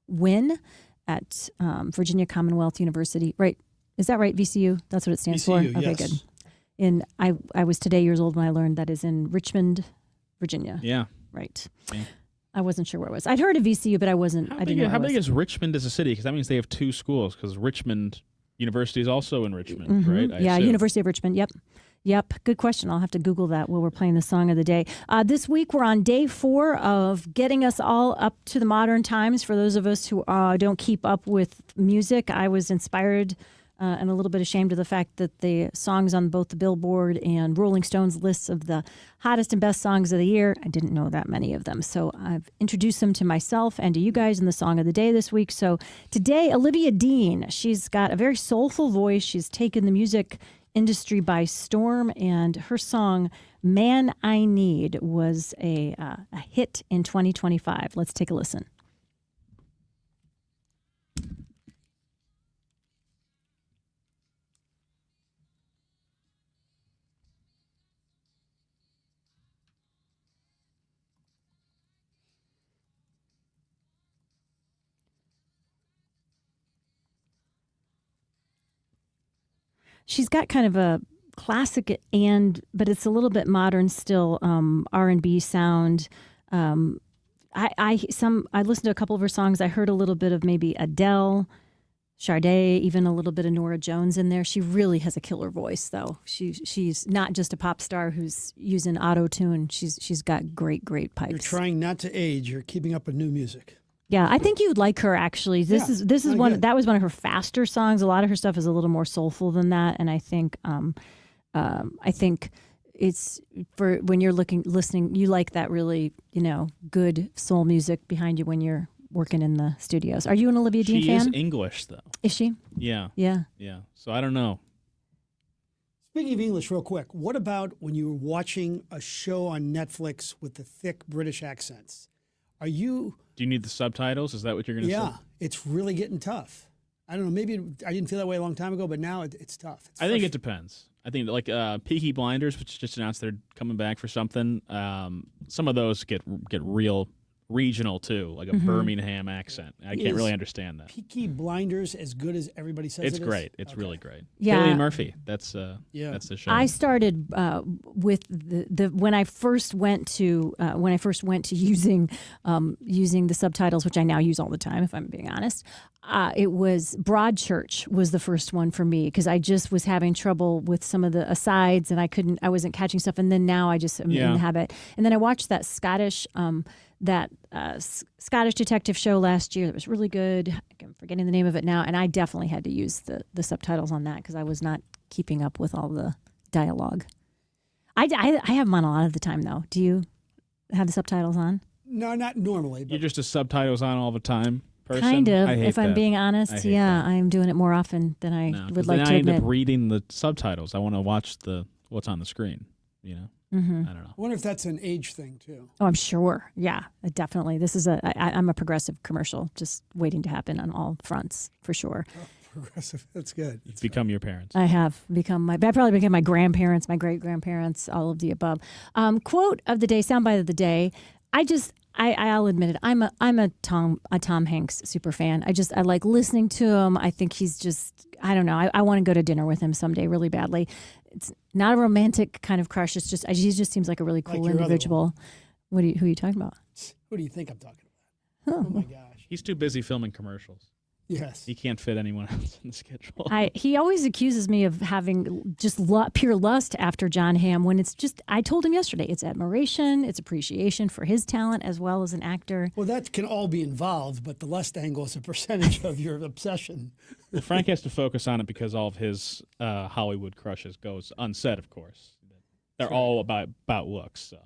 win at Virginia Commonwealth University. Right? Is that right, VCU? That's what it stands for? VCU, Okay, yes. good. I was today years old when I learned that is in Richmond, Virginia. Yeah. Right. Yeah. I wasn't sure where it was. I'd heard of VCU, but I didn't know How where it big was. is Richmond as a city? Because that means they have two schools, because Richmond University is also in Richmond, Mhm. right? I Yeah, assume. University of Richmond. Yep. Good question. I'll have to Google that while we're playing the Song of the Day. This week, we're on day 4 of getting us all up to the modern times. For those of us who don't keep up with music, I was inspired and a little bit ashamed of the fact that the songs on both the Billboard and Rolling Stones lists of the hottest and best songs of the year, I didn't know that many of them. So I've introduced them to myself and to you guys in the Song of the Day this week. So today, Olivia Dean, she's got a very soulful voice. She's taken the music industry by storm, and her song Man I Need was a hit in 2025. Let's take a listen. She's got kind of a classic but it's a little bit modern still, R&B sound. I listened to a couple of her songs. I heard a little bit of maybe Adele, Sade, even a little bit of Norah Jones in there. She really has a killer voice, though. She's not just a pop star who's using auto-tune. She's got great pipes. You're trying not to age. You're keeping up with new music. Yeah, I think you'd like her actually. This is really one good. that was one of her faster songs. A lot of her stuff is a little more soulful than that, and I think it's for when you're listening, you like that really, good soul music behind you when you're working in the studios. Are you an Olivia Dean She fan? is English, though. Is she? Yeah. Yeah. Yeah. So I don't know. Speaking of English, real quick, what about when you were watching a show on Netflix with the thick British accents? Do you need the subtitles? Is that what you're going to say? Yeah, it's really getting tough. I don't know. Maybe I didn't feel that way a long time ago, but now it's tough. I think it depends. I think like Peaky Blinders, which just announced they're coming back for something. Some of those get real regional too, like a Birmingham accent. I can't really understand that. Peaky Blinders as good as everybody says It's it is? great. It's really great. Yeah. Cillian Murphy. That's the show. I started with the when I first went to using the subtitles, which I now use all the time, if I'm being honest. It was Broadchurch was the first one for me because I just was having trouble with some of the asides and I wasn't catching stuff. And then now I just am in the habit. And then I watched that Scottish detective show last year that was really good. I'm forgetting the name of it now. And I definitely had to use the subtitles on that because I was not keeping up with all the dialogue. I have them on a lot of the time, though. Do you have the subtitles on? No, not normally. But You're just a subtitles on all the time person? Kind of, I hate if I'm that. being I honest. hate Yeah, I'm doing it more often than I No, 'cause would then like to I end admit. up reading the subtitles. I want to watch what's on the screen, Mhm. I don't know. I wonder if that's an age thing, too. Oh, I'm sure. Yeah, definitely. This is I'm a progressive commercial just waiting to happen on all fronts, for sure. progressive. That's good. It's become your parents. I have become I probably became my grandparents, my great grandparents, all of the above. Quote of the day, soundbite of the day. I'll admit it. I'm a Tom Hanks super fan. I like listening to him. I think he's just, I don't know. I want to go to dinner with him someday really badly. It's not a romantic kind of crush. It's just, he just seems like a really cool individual. Who are you talking about? Who do you think I'm talking about? Oh my gosh. He's too busy filming commercials. Yes. He can't fit anyone else in the schedule. He always accuses me of having just pure lust after John Hamm when it's just, I told him yesterday, it's admiration, it's appreciation for his talent as well as an actor. Well, that can all be involved, but the lust angle is a percentage of your obsession. Well, Frank has to focus on it because all of his Hollywood crushes goes unsaid, of course. They're all about looks, so.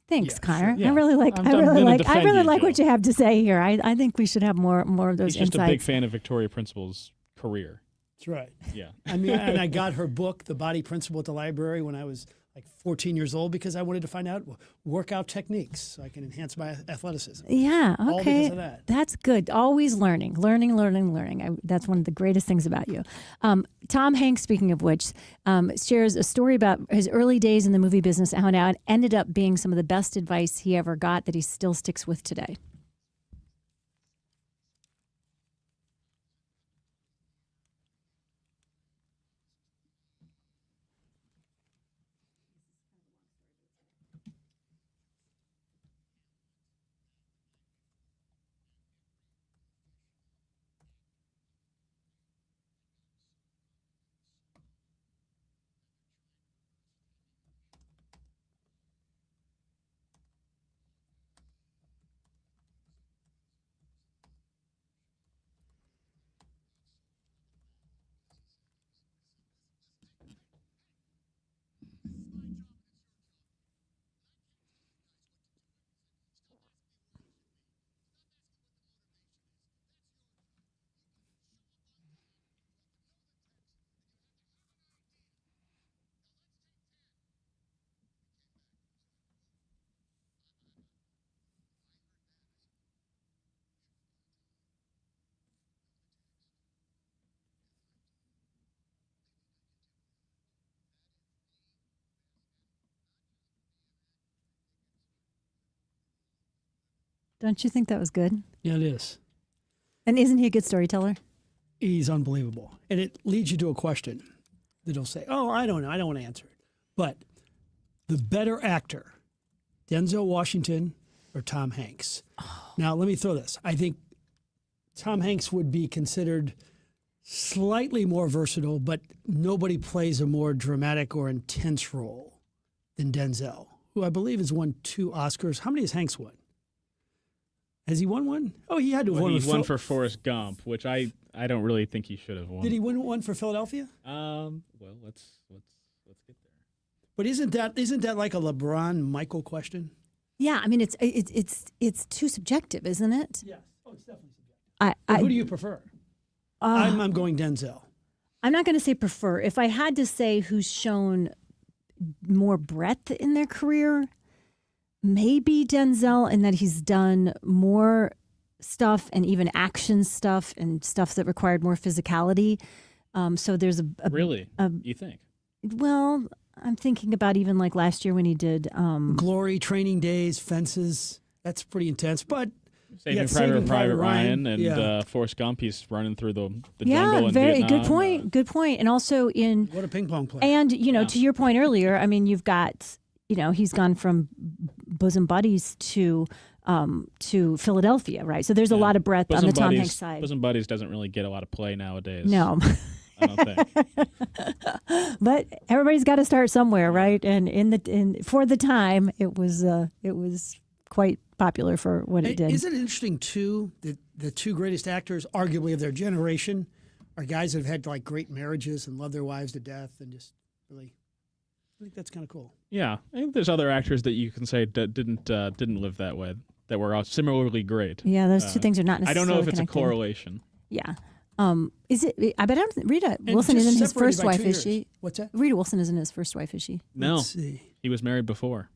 Thanks, Connor. Yeah. I really like what you have to say here. I think we should have more of those He's just insights. a big fan of Victoria Principal's career. That's right. Yeah. I mean, and I got her book, The Body Principle, at the library when I was like 14 years old because I wanted to find out workout techniques so I can enhance my athleticism. Yeah, okay. All because of that. That's good. Always learning. That's one of the greatest things about you. Tom Hanks, speaking of which, shares a story about his early days in the movie business, how now it ended up being some of the best advice he ever got that he still sticks with today. Don't you think that was good? Yeah, it is. And isn't he a good storyteller? He's unbelievable. And it leads you to a question that'll say, oh, I don't know. I don't want to answer it. But the better actor, Denzel Washington or Tom Hanks? Oh. Now, let me throw this. I think Tom Hanks would be considered slightly more versatile, but nobody plays a more dramatic or intense role than Denzel, who I believe has won 2 Oscars. How many has Hanks won? Has he won one? Oh, he had to have won. He won for Forrest Gump, which I don't really think he should have won. Did he win one for Philadelphia? Well, let's get there. But isn't that like a LeBron Michael question? Yeah, I mean it's too subjective, isn't it? Yes. Oh, it's definitely subjective. Who do you prefer? I'm going Denzel. I'm not going to say prefer. If I had to say who's shown more breadth in their career, maybe Denzel, in that he's done more stuff and even action stuff and stuff that required more physicality. So there's really? You think? Well, I'm thinking about even like last year when he did Glory, Training Days, Fences. That's pretty intense, but Saving Private Ryan and Forrest Gump, he's running through the jungle in Vietnam. Good point. And also in what a ping pong player. And to your point earlier, I mean, you've got he's gone from bosom buddies to Philadelphia, right? So there's a lot of breadth on the Tom Hanks side. Bosom Buddies doesn't really get a lot of play nowadays. No. I don't think. But everybody's got to start somewhere, right? And for the time, it was quite popular for what it did. Isn't it interesting too that the 2 greatest actors, arguably of their generation, are guys that have had like great marriages and love their wives to death and just really. I think that's kind of cool. Yeah, I think there's other actors that you can say didn't live that way, that were similarly great. Yeah, those 2 things are not necessarily I don't know if it's connected. a correlation. Yeah. Is it? I bet Rita And Wilson just isn't his separated first by wife, 2 is years. she? What's that? Rita Wilson isn't his first wife, is she? No, Let's see. He was married before.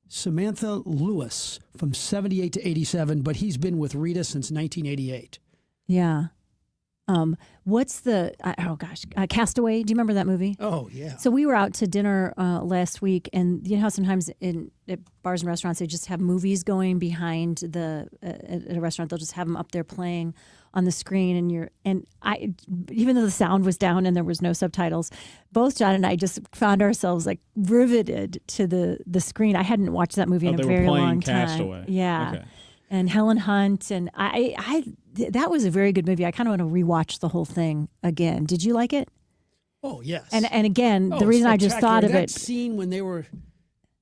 Samantha Lewis from 78 to 87, but he's been with Rita since 1988. Yeah. What's the Castaway? Do you remember that movie? Oh yeah. So we were out to dinner last week, and you know how sometimes at bars and restaurants they just have movies going behind at a restaurant. They'll just have them up there playing on the screen, and I, even though the sound was down and there was no subtitles, both John and I just found ourselves like riveted to the screen. I hadn't watched that movie in a very long time. Castaway. Yeah. Okay. And Helen Hunt, and that was a very good movie. I kind of want to rewatch the whole thing again. Did you like it? Oh yes. And again, the reason I just thought of that it. scene when they were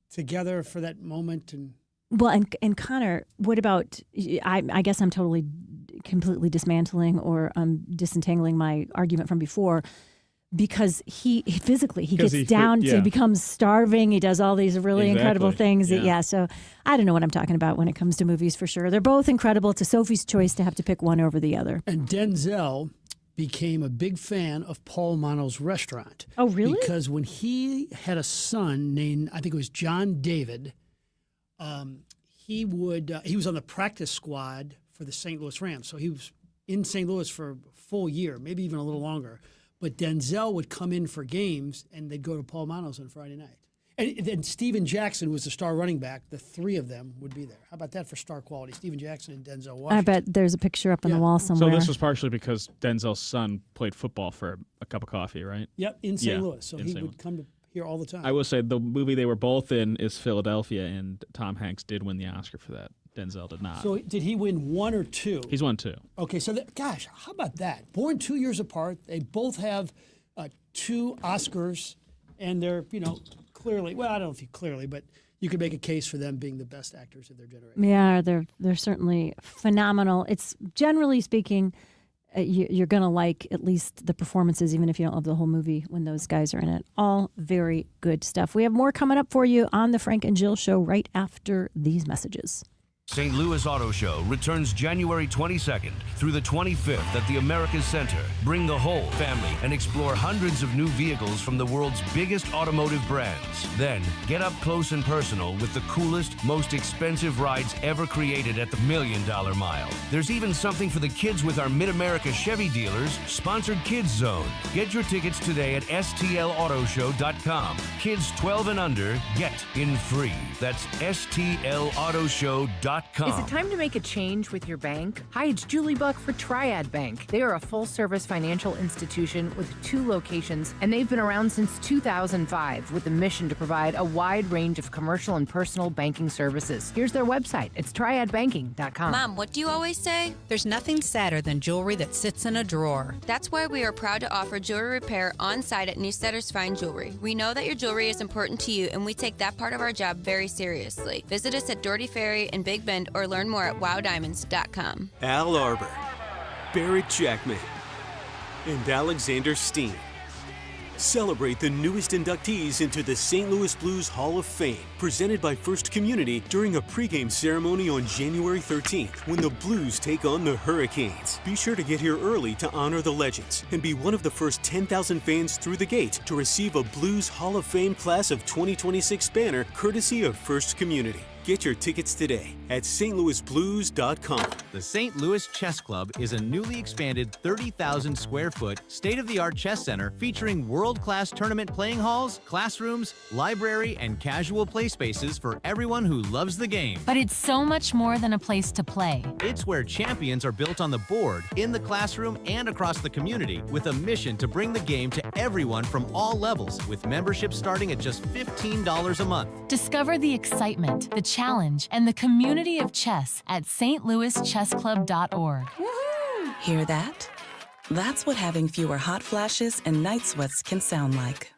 together for that moment, and Well, and Connor, what about? I guess I'm completely dismantling or disentangling my argument from before. Because he physically gets down to becomes starving. He does all these really incredible things. So I don't know what I'm talking about when it comes to movies for sure. They're both incredible. It's a Sophie's choice to have to pick one over the other. And Denzel became a big fan of Paul Mano's restaurant. Oh, really? Because when he had a son named, I think it was John David, he was on the practice squad for the St. Louis Rams. So he was in St. Louis for a full year, maybe even a little longer. But Denzel would come in for games, and they'd go to Paul Mano's on Friday night. And then Steven Jackson was the star running back. The three of them would be there. How about that for star quality? Steven Jackson and Denzel Washington. I bet there's a picture up on the wall somewhere. So this was partially because Denzel's son played football for a cup of coffee, right? Yep, in St. Louis. So he would come to here all the time. I will say the movie they were both in is Philadelphia, and Tom Hanks did win the Oscar for that. Denzel did not. So did he win one or two? He's won two. Okay, so gosh, how about that? Born 2 years apart, they both have 2 Oscars, and they're, clearly, well, I don't know if you clearly, but you could make a case for them being the best actors of their generation. Yeah, they're certainly phenomenal. It's generally speaking, you're going to like at least the performances, even if you don't love the whole movie when those guys are in it. All very good stuff. We have more coming up for you on the Frank and Jill Show right after these messages. St. Louis Auto Show returns January 22nd through the 25th at the Americas Center. Bring the whole family and explore hundreds of new vehicles from the world's biggest automotive brands. Then, get up close and personal with the coolest, most expensive rides ever created at the $1 Million Mile. There's even something for the kids with our Mid-America Chevy dealers, Sponsored Kids Zone. Get your tickets today at stlautoshow.com. Kids 12 and under get in free. That's stlautoshow.com. Is it time to make a change with your bank? Hi, it's Julie Buck for Triad Bank. They are a full-service financial institution with 2 locations, and they've been around since 2005 with a mission to provide a wide range of commercial and personal banking services. Here's their website. It's triadbanking.com. Mom, what do you always say? There's nothing sadder than jewelry that sits in a drawer. That's why we are proud to offer jewelry repair on site at Newssetter's Fine Jewelry. We know that your jewelry is important to you, and we take that part of our job very seriously. Visit us at Doherty Ferry and Big Bend or learn more at wowdiamonds.com. Al Arbor, Barrett Jackman, and Alexander Steen celebrate the newest inductees into the St. Louis Blues Hall of Fame, presented by First Community during a pregame ceremony on January 13th when the Blues take on the Hurricanes. Be sure to get here early to honor the legends and be one of the first 10,000 fans through the gate to receive a Blues Hall of Fame Class of 2026 banner courtesy of First Community. Get your tickets today at stlouisblues.com. The St. Louis Chess Club is a newly expanded 30,000 square foot state-of-the-art chess center featuring world-class tournament playing halls, classrooms, library, and casual play spaces for everyone who loves the game. But it's so much more than a place to play. It's where champions are built on the board, in the classroom, and across the community with a mission to bring the game to everyone from all levels with membership starting at just $15 a month. Discover the excitement, the challenge, and the community of chess at stlouischessclub.org. Hear that? That's what having fewer hot flashes and night sweats can sound like.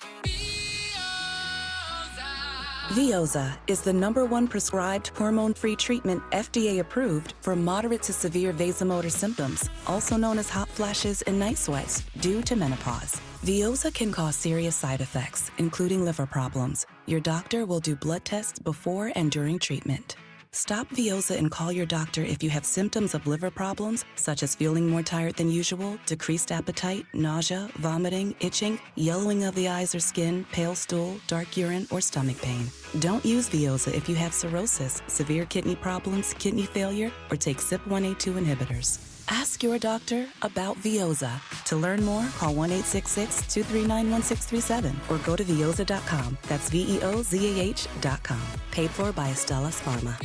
Veoza is the #1 prescribed hormone-free treatment FDA approved for moderate to severe vasomotor symptoms, also known as hot flashes and night sweats, due to menopause. Veoza can cause serious side effects, including liver problems. Your doctor will do blood tests before and during treatment. Stop Veoza and call your doctor if you have symptoms of liver problems, such as feeling more tired than usual, decreased appetite, nausea, vomiting, itching, yellowing of the eyes or skin, pale stool, dark urine, or stomach pain. Don't use Veoza if you have cirrhosis, severe kidney problems, kidney failure, or take CYP1A2 inhibitors. Ask your doctor about Veoza. To learn more, call 1-866-239-1637 or go to Veoza.com. That's VEOZAH.com. Paid for by Astellas Pharma.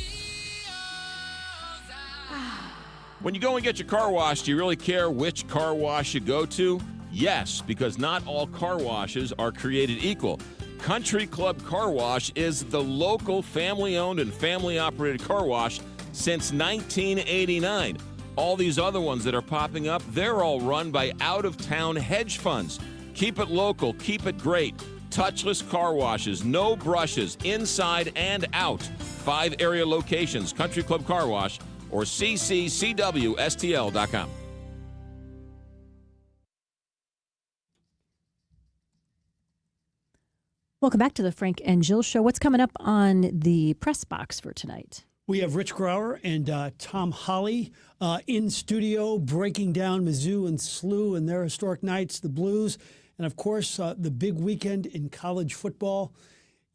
When you go and get your car washed, do you really care which car wash you go to? Yes, because not all car washes are created equal. Country Club Car Wash is the local family-owned and family-operated car wash since 1989. All these other ones that are popping up, they're all run by out-of-town hedge funds. Keep it local, keep it great. Touchless car washes, no brushes, inside and out. 5 area locations, Country Club Car Wash, or cccwstl.com. Welcome back to the Frank and Jill Show. What's coming up on the press box for tonight? We have Rich Grauer and Tom Holly in studio breaking down Mizzou and SLU and their historic nights, the Blues, and, of course, the big weekend in college football.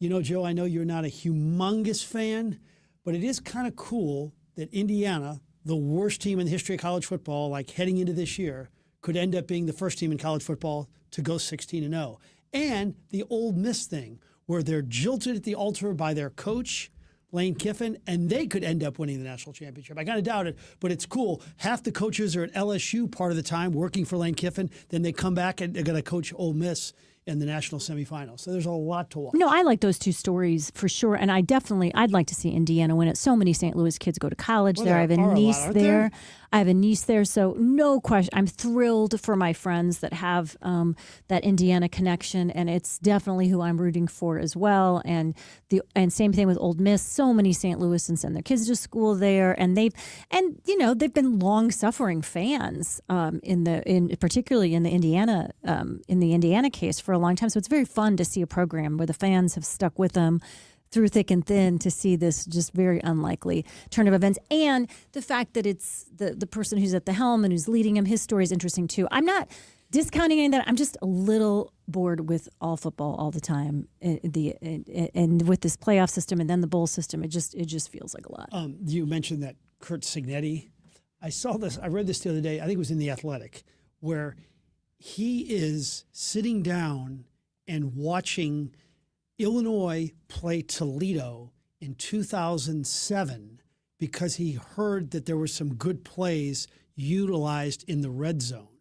You know, Joe, I know you're not a humongous fan, but it is kind of cool that Indiana, the worst team in the history of college football, like heading into this year, could end up being the first team in college football to go 16-0. And the Ole Miss thing, where they're jilted at the altar by their coach, Lane Kiffin, and they could end up winning the national championship. I kind of doubt it, but it's cool. Half the coaches are at LSU part of the time working for Lane Kiffin. Then they come back and they're going to coach Ole Miss in the national semifinals. So there's a lot to watch. No, I like those two stories for sure. And I'd like to see Indiana win it. So many St. Louis kids go to college there. I have a niece there. I have a niece there. So no question. I'm thrilled for my friends that have that Indiana connection. And it's definitely who I'm rooting for as well. And same thing with Ole Miss. So many St. Louisans send their kids to school there. And they've been long suffering fans particularly in the Indiana case for a long time. So it's very fun to see a program where the fans have stuck with them through thick and thin to see this just very unlikely turn of events. And the fact that it's the person who's at the helm and who's leading him, his story is interesting too. I'm not discounting any of that. I'm just a little bored with all football all the time. And with this playoff system and then the bowl system, it just feels like a lot. You mentioned that Kurt Signetti. I read this the other day, I think it was in The Athletic, where he is sitting down and watching Illinois play Toledo in 2007 because he heard that there were some good plays utilized in the red zone.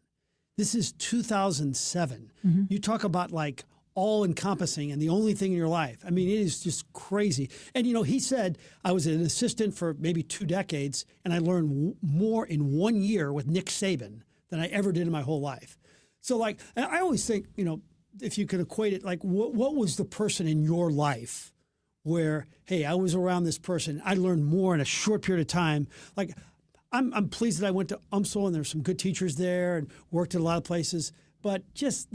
This is 2007. Mm-hmm. You talk about like all-encompassing and the only thing in your life. I mean, it is just crazy. And, he said, I was an assistant for maybe 2 decades, and I learned more in 1 year with Nick Saban than I ever did in my whole life. So, and I always think, if you could equate it, what was the person in your life where, hey, I was around this person, I learned more in a short period of time. I'm pleased that I went to UMSL and there's some good teachers there and worked at a lot of places, but just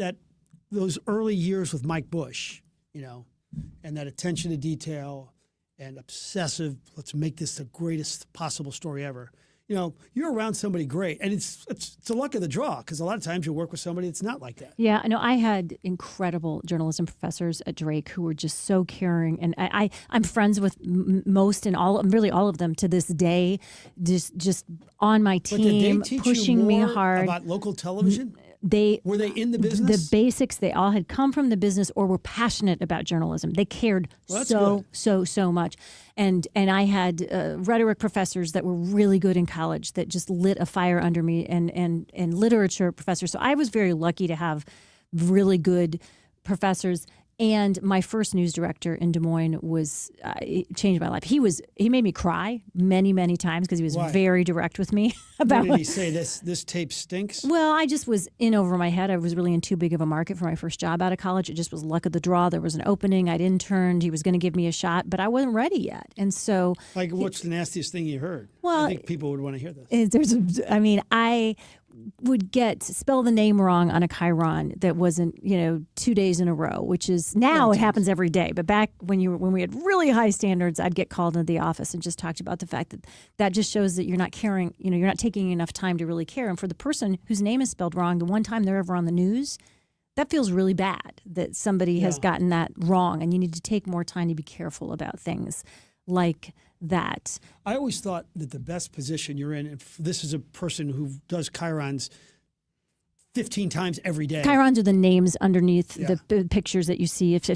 those early years with Mike Bush, and that attention to detail and obsessive, let's make this the greatest possible story ever. You're around somebody great, and it's the luck of the draw because a lot of times you work with somebody that's not like that. Yeah, I know. I had incredible journalism professors at Drake who were just so caring, and I'm friends with most and really all of them to this day. Just on my team, but did they teach pushing you more me hard about local television. Were they in the business? The basics. They all had come from the business or were passionate about journalism. They cared so much. And I had rhetoric professors that were really good in college that just lit a fire under me, and literature professors. So I was very lucky to have really good professors. And my first news director in Des Moines it changed my life. He made me cry many, many times because he was very direct with me about. What did he say? This tape stinks? Well, I just was in over my head. I was really in too big of a market for my first job out of college. It just was luck of the draw. There was an opening. I'd interned. He was going to give me a shot, but I wasn't ready yet. And so, what's the nastiest thing you heard? Well, I think people would want to hear this. I would spell the name wrong on a Chiron that wasn't 2 days in a row, which is now it happens every day. But back when we had really high standards, I'd get called into the office and just talked about the fact that just shows that you're not caring, you're not taking enough time to really care. And for the person whose name is spelled wrong, the one time they're ever on the news, that feels really bad that somebody has gotten that wrong, and you need to take more time to be careful about things like that. I always thought that the best position you're in, if this is a person who does chyrons 15 times every day. Chyrons are the names underneath the pictures that you see. If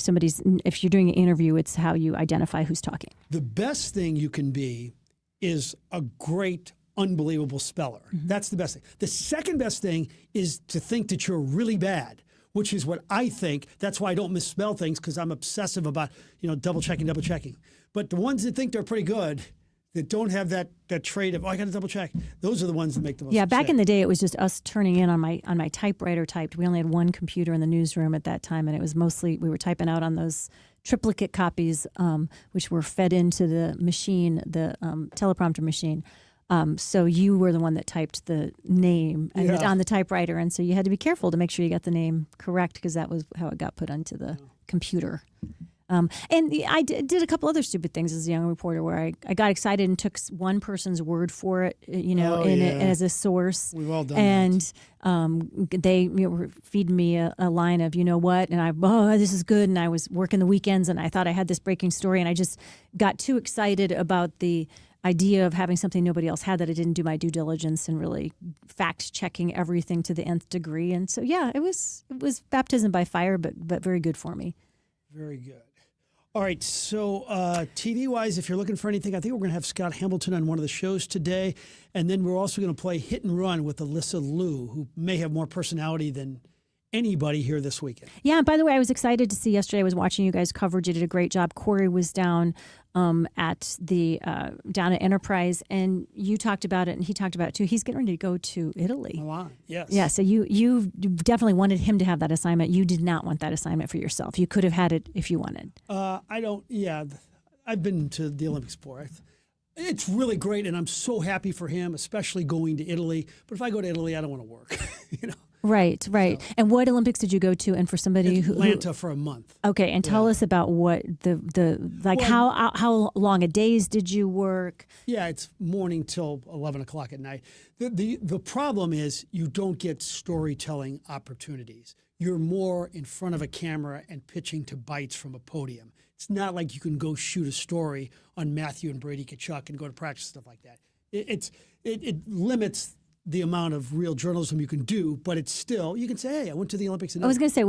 you're doing an interview, it's how you identify who's talking. The best thing you can be is a great, unbelievable speller. That's the best thing. The second best thing is to think that you're really bad, which is what I think. That's why I don't misspell things, because I'm obsessive about, double checking. But the ones that think they're pretty good, that don't have that trait of, I got to double check, those are the ones that make the most Yeah, mistake. back in the day, it was just us turning in on my typewriter typed. We only had one computer in the newsroom at that time, and it was mostly, we were typing out on those triplicate copies, which were fed into the machine, the teleprompter machine. So you were the one that typed the name on the typewriter, and so you had to be careful to make sure you got the name correct, because that was how it got put onto the computer. And I did a couple other stupid things as a young reporter, where I got excited and took one person's word for it, as a source. We've all done and they were feeding me a line of, and this is good. And I was working the weekends, and I thought I had this breaking story, and I just got too excited about the idea of having something nobody else had, that I didn't do my due diligence and really fact checking everything to the nth degree. And so, it was baptism by fire, but very good for me. Very good. All right, so TV-wise, if you're looking for anything, I think we're going to have Scott Hamilton on one of the shows today. And then we're also going to play Hit and Run with Alyssa Liu, who may have more personality than anybody here this weekend. Yeah, and by the way, I was excited to see yesterday. I was watching you guys' coverage. You did a great job. Corey was down at Enterprise, and you talked about it, and he talked about it too. He's getting ready to go to Italy. Milan, yes. Yeah, so you definitely wanted him to have that assignment. You did not want that assignment for yourself. You could have had it if you wanted. I don't. Yeah, I've been to the Olympics before. It's really great, and I'm so happy for him, especially going to Italy. But if I go to Italy, I don't want to work. Right. So. And what Olympics did you go to? And for somebody Atlanta for a month. Okay, and tell us about what how long a days did you work? Yeah, it's morning till 11 o'clock at night. The problem is you don't get storytelling opportunities. You're more in front of a camera and pitching to bites from a podium. It's not like you can go shoot a story on Matthew and Brady Kachuk and go to practice, stuff like that. It limits the amount of real journalism you can do, but it's still, you can say, hey, I went to the Olympics. I was going to say,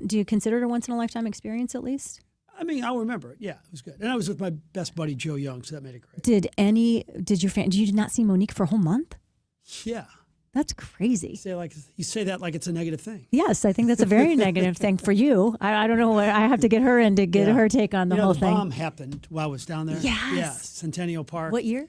do you consider it a once-in-a-lifetime experience at least? I mean, I'll remember it. Yeah, it was good. And I was with my best buddy, Joe Young, so that made it great. Did you not see Monique for a whole month? Yeah. That's crazy. You say that like it's a negative thing. Yes, I think that's a very negative thing for you. I don't know what I have to get her in to get her take on the whole thing. The bomb happened while I was down there. Yes. Yeah, Centennial Park. What year?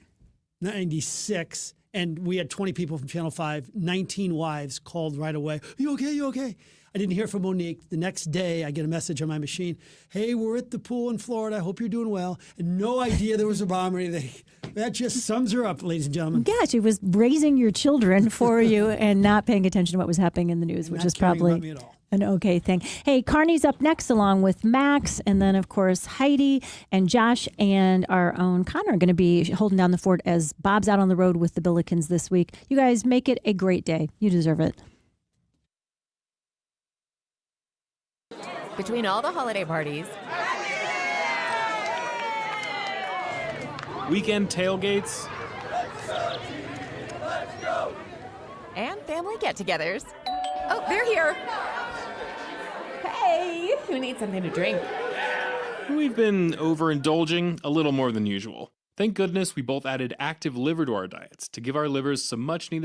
96. And we had 20 people from Channel 5, 19 wives called right away. You okay? You okay? I didn't hear from Monique. The next day, I get a message on my machine. Hey, we're at the pool in Florida. I hope you're doing well. And no idea there was a bomb or anything. That just sums her up, ladies and gentlemen. Yeah, she was raising your children for you and not paying attention to what was happening in the news, which is probably an okay thing. Hey, Carney's up next along with Max, and then, of course, Heidi and Josh and our own Connor are going to be holding down the fort as Bob's out on the road with the Billikens this week. You guys make it a great day. You deserve it. Between all the holiday parties, weekend tailgates, and family get-togethers. Oh, they're here. Hey, who needs something to drink? we've been overindulging a little more than usual. Thank goodness we both added active liver to our diets to give our livers some much-needed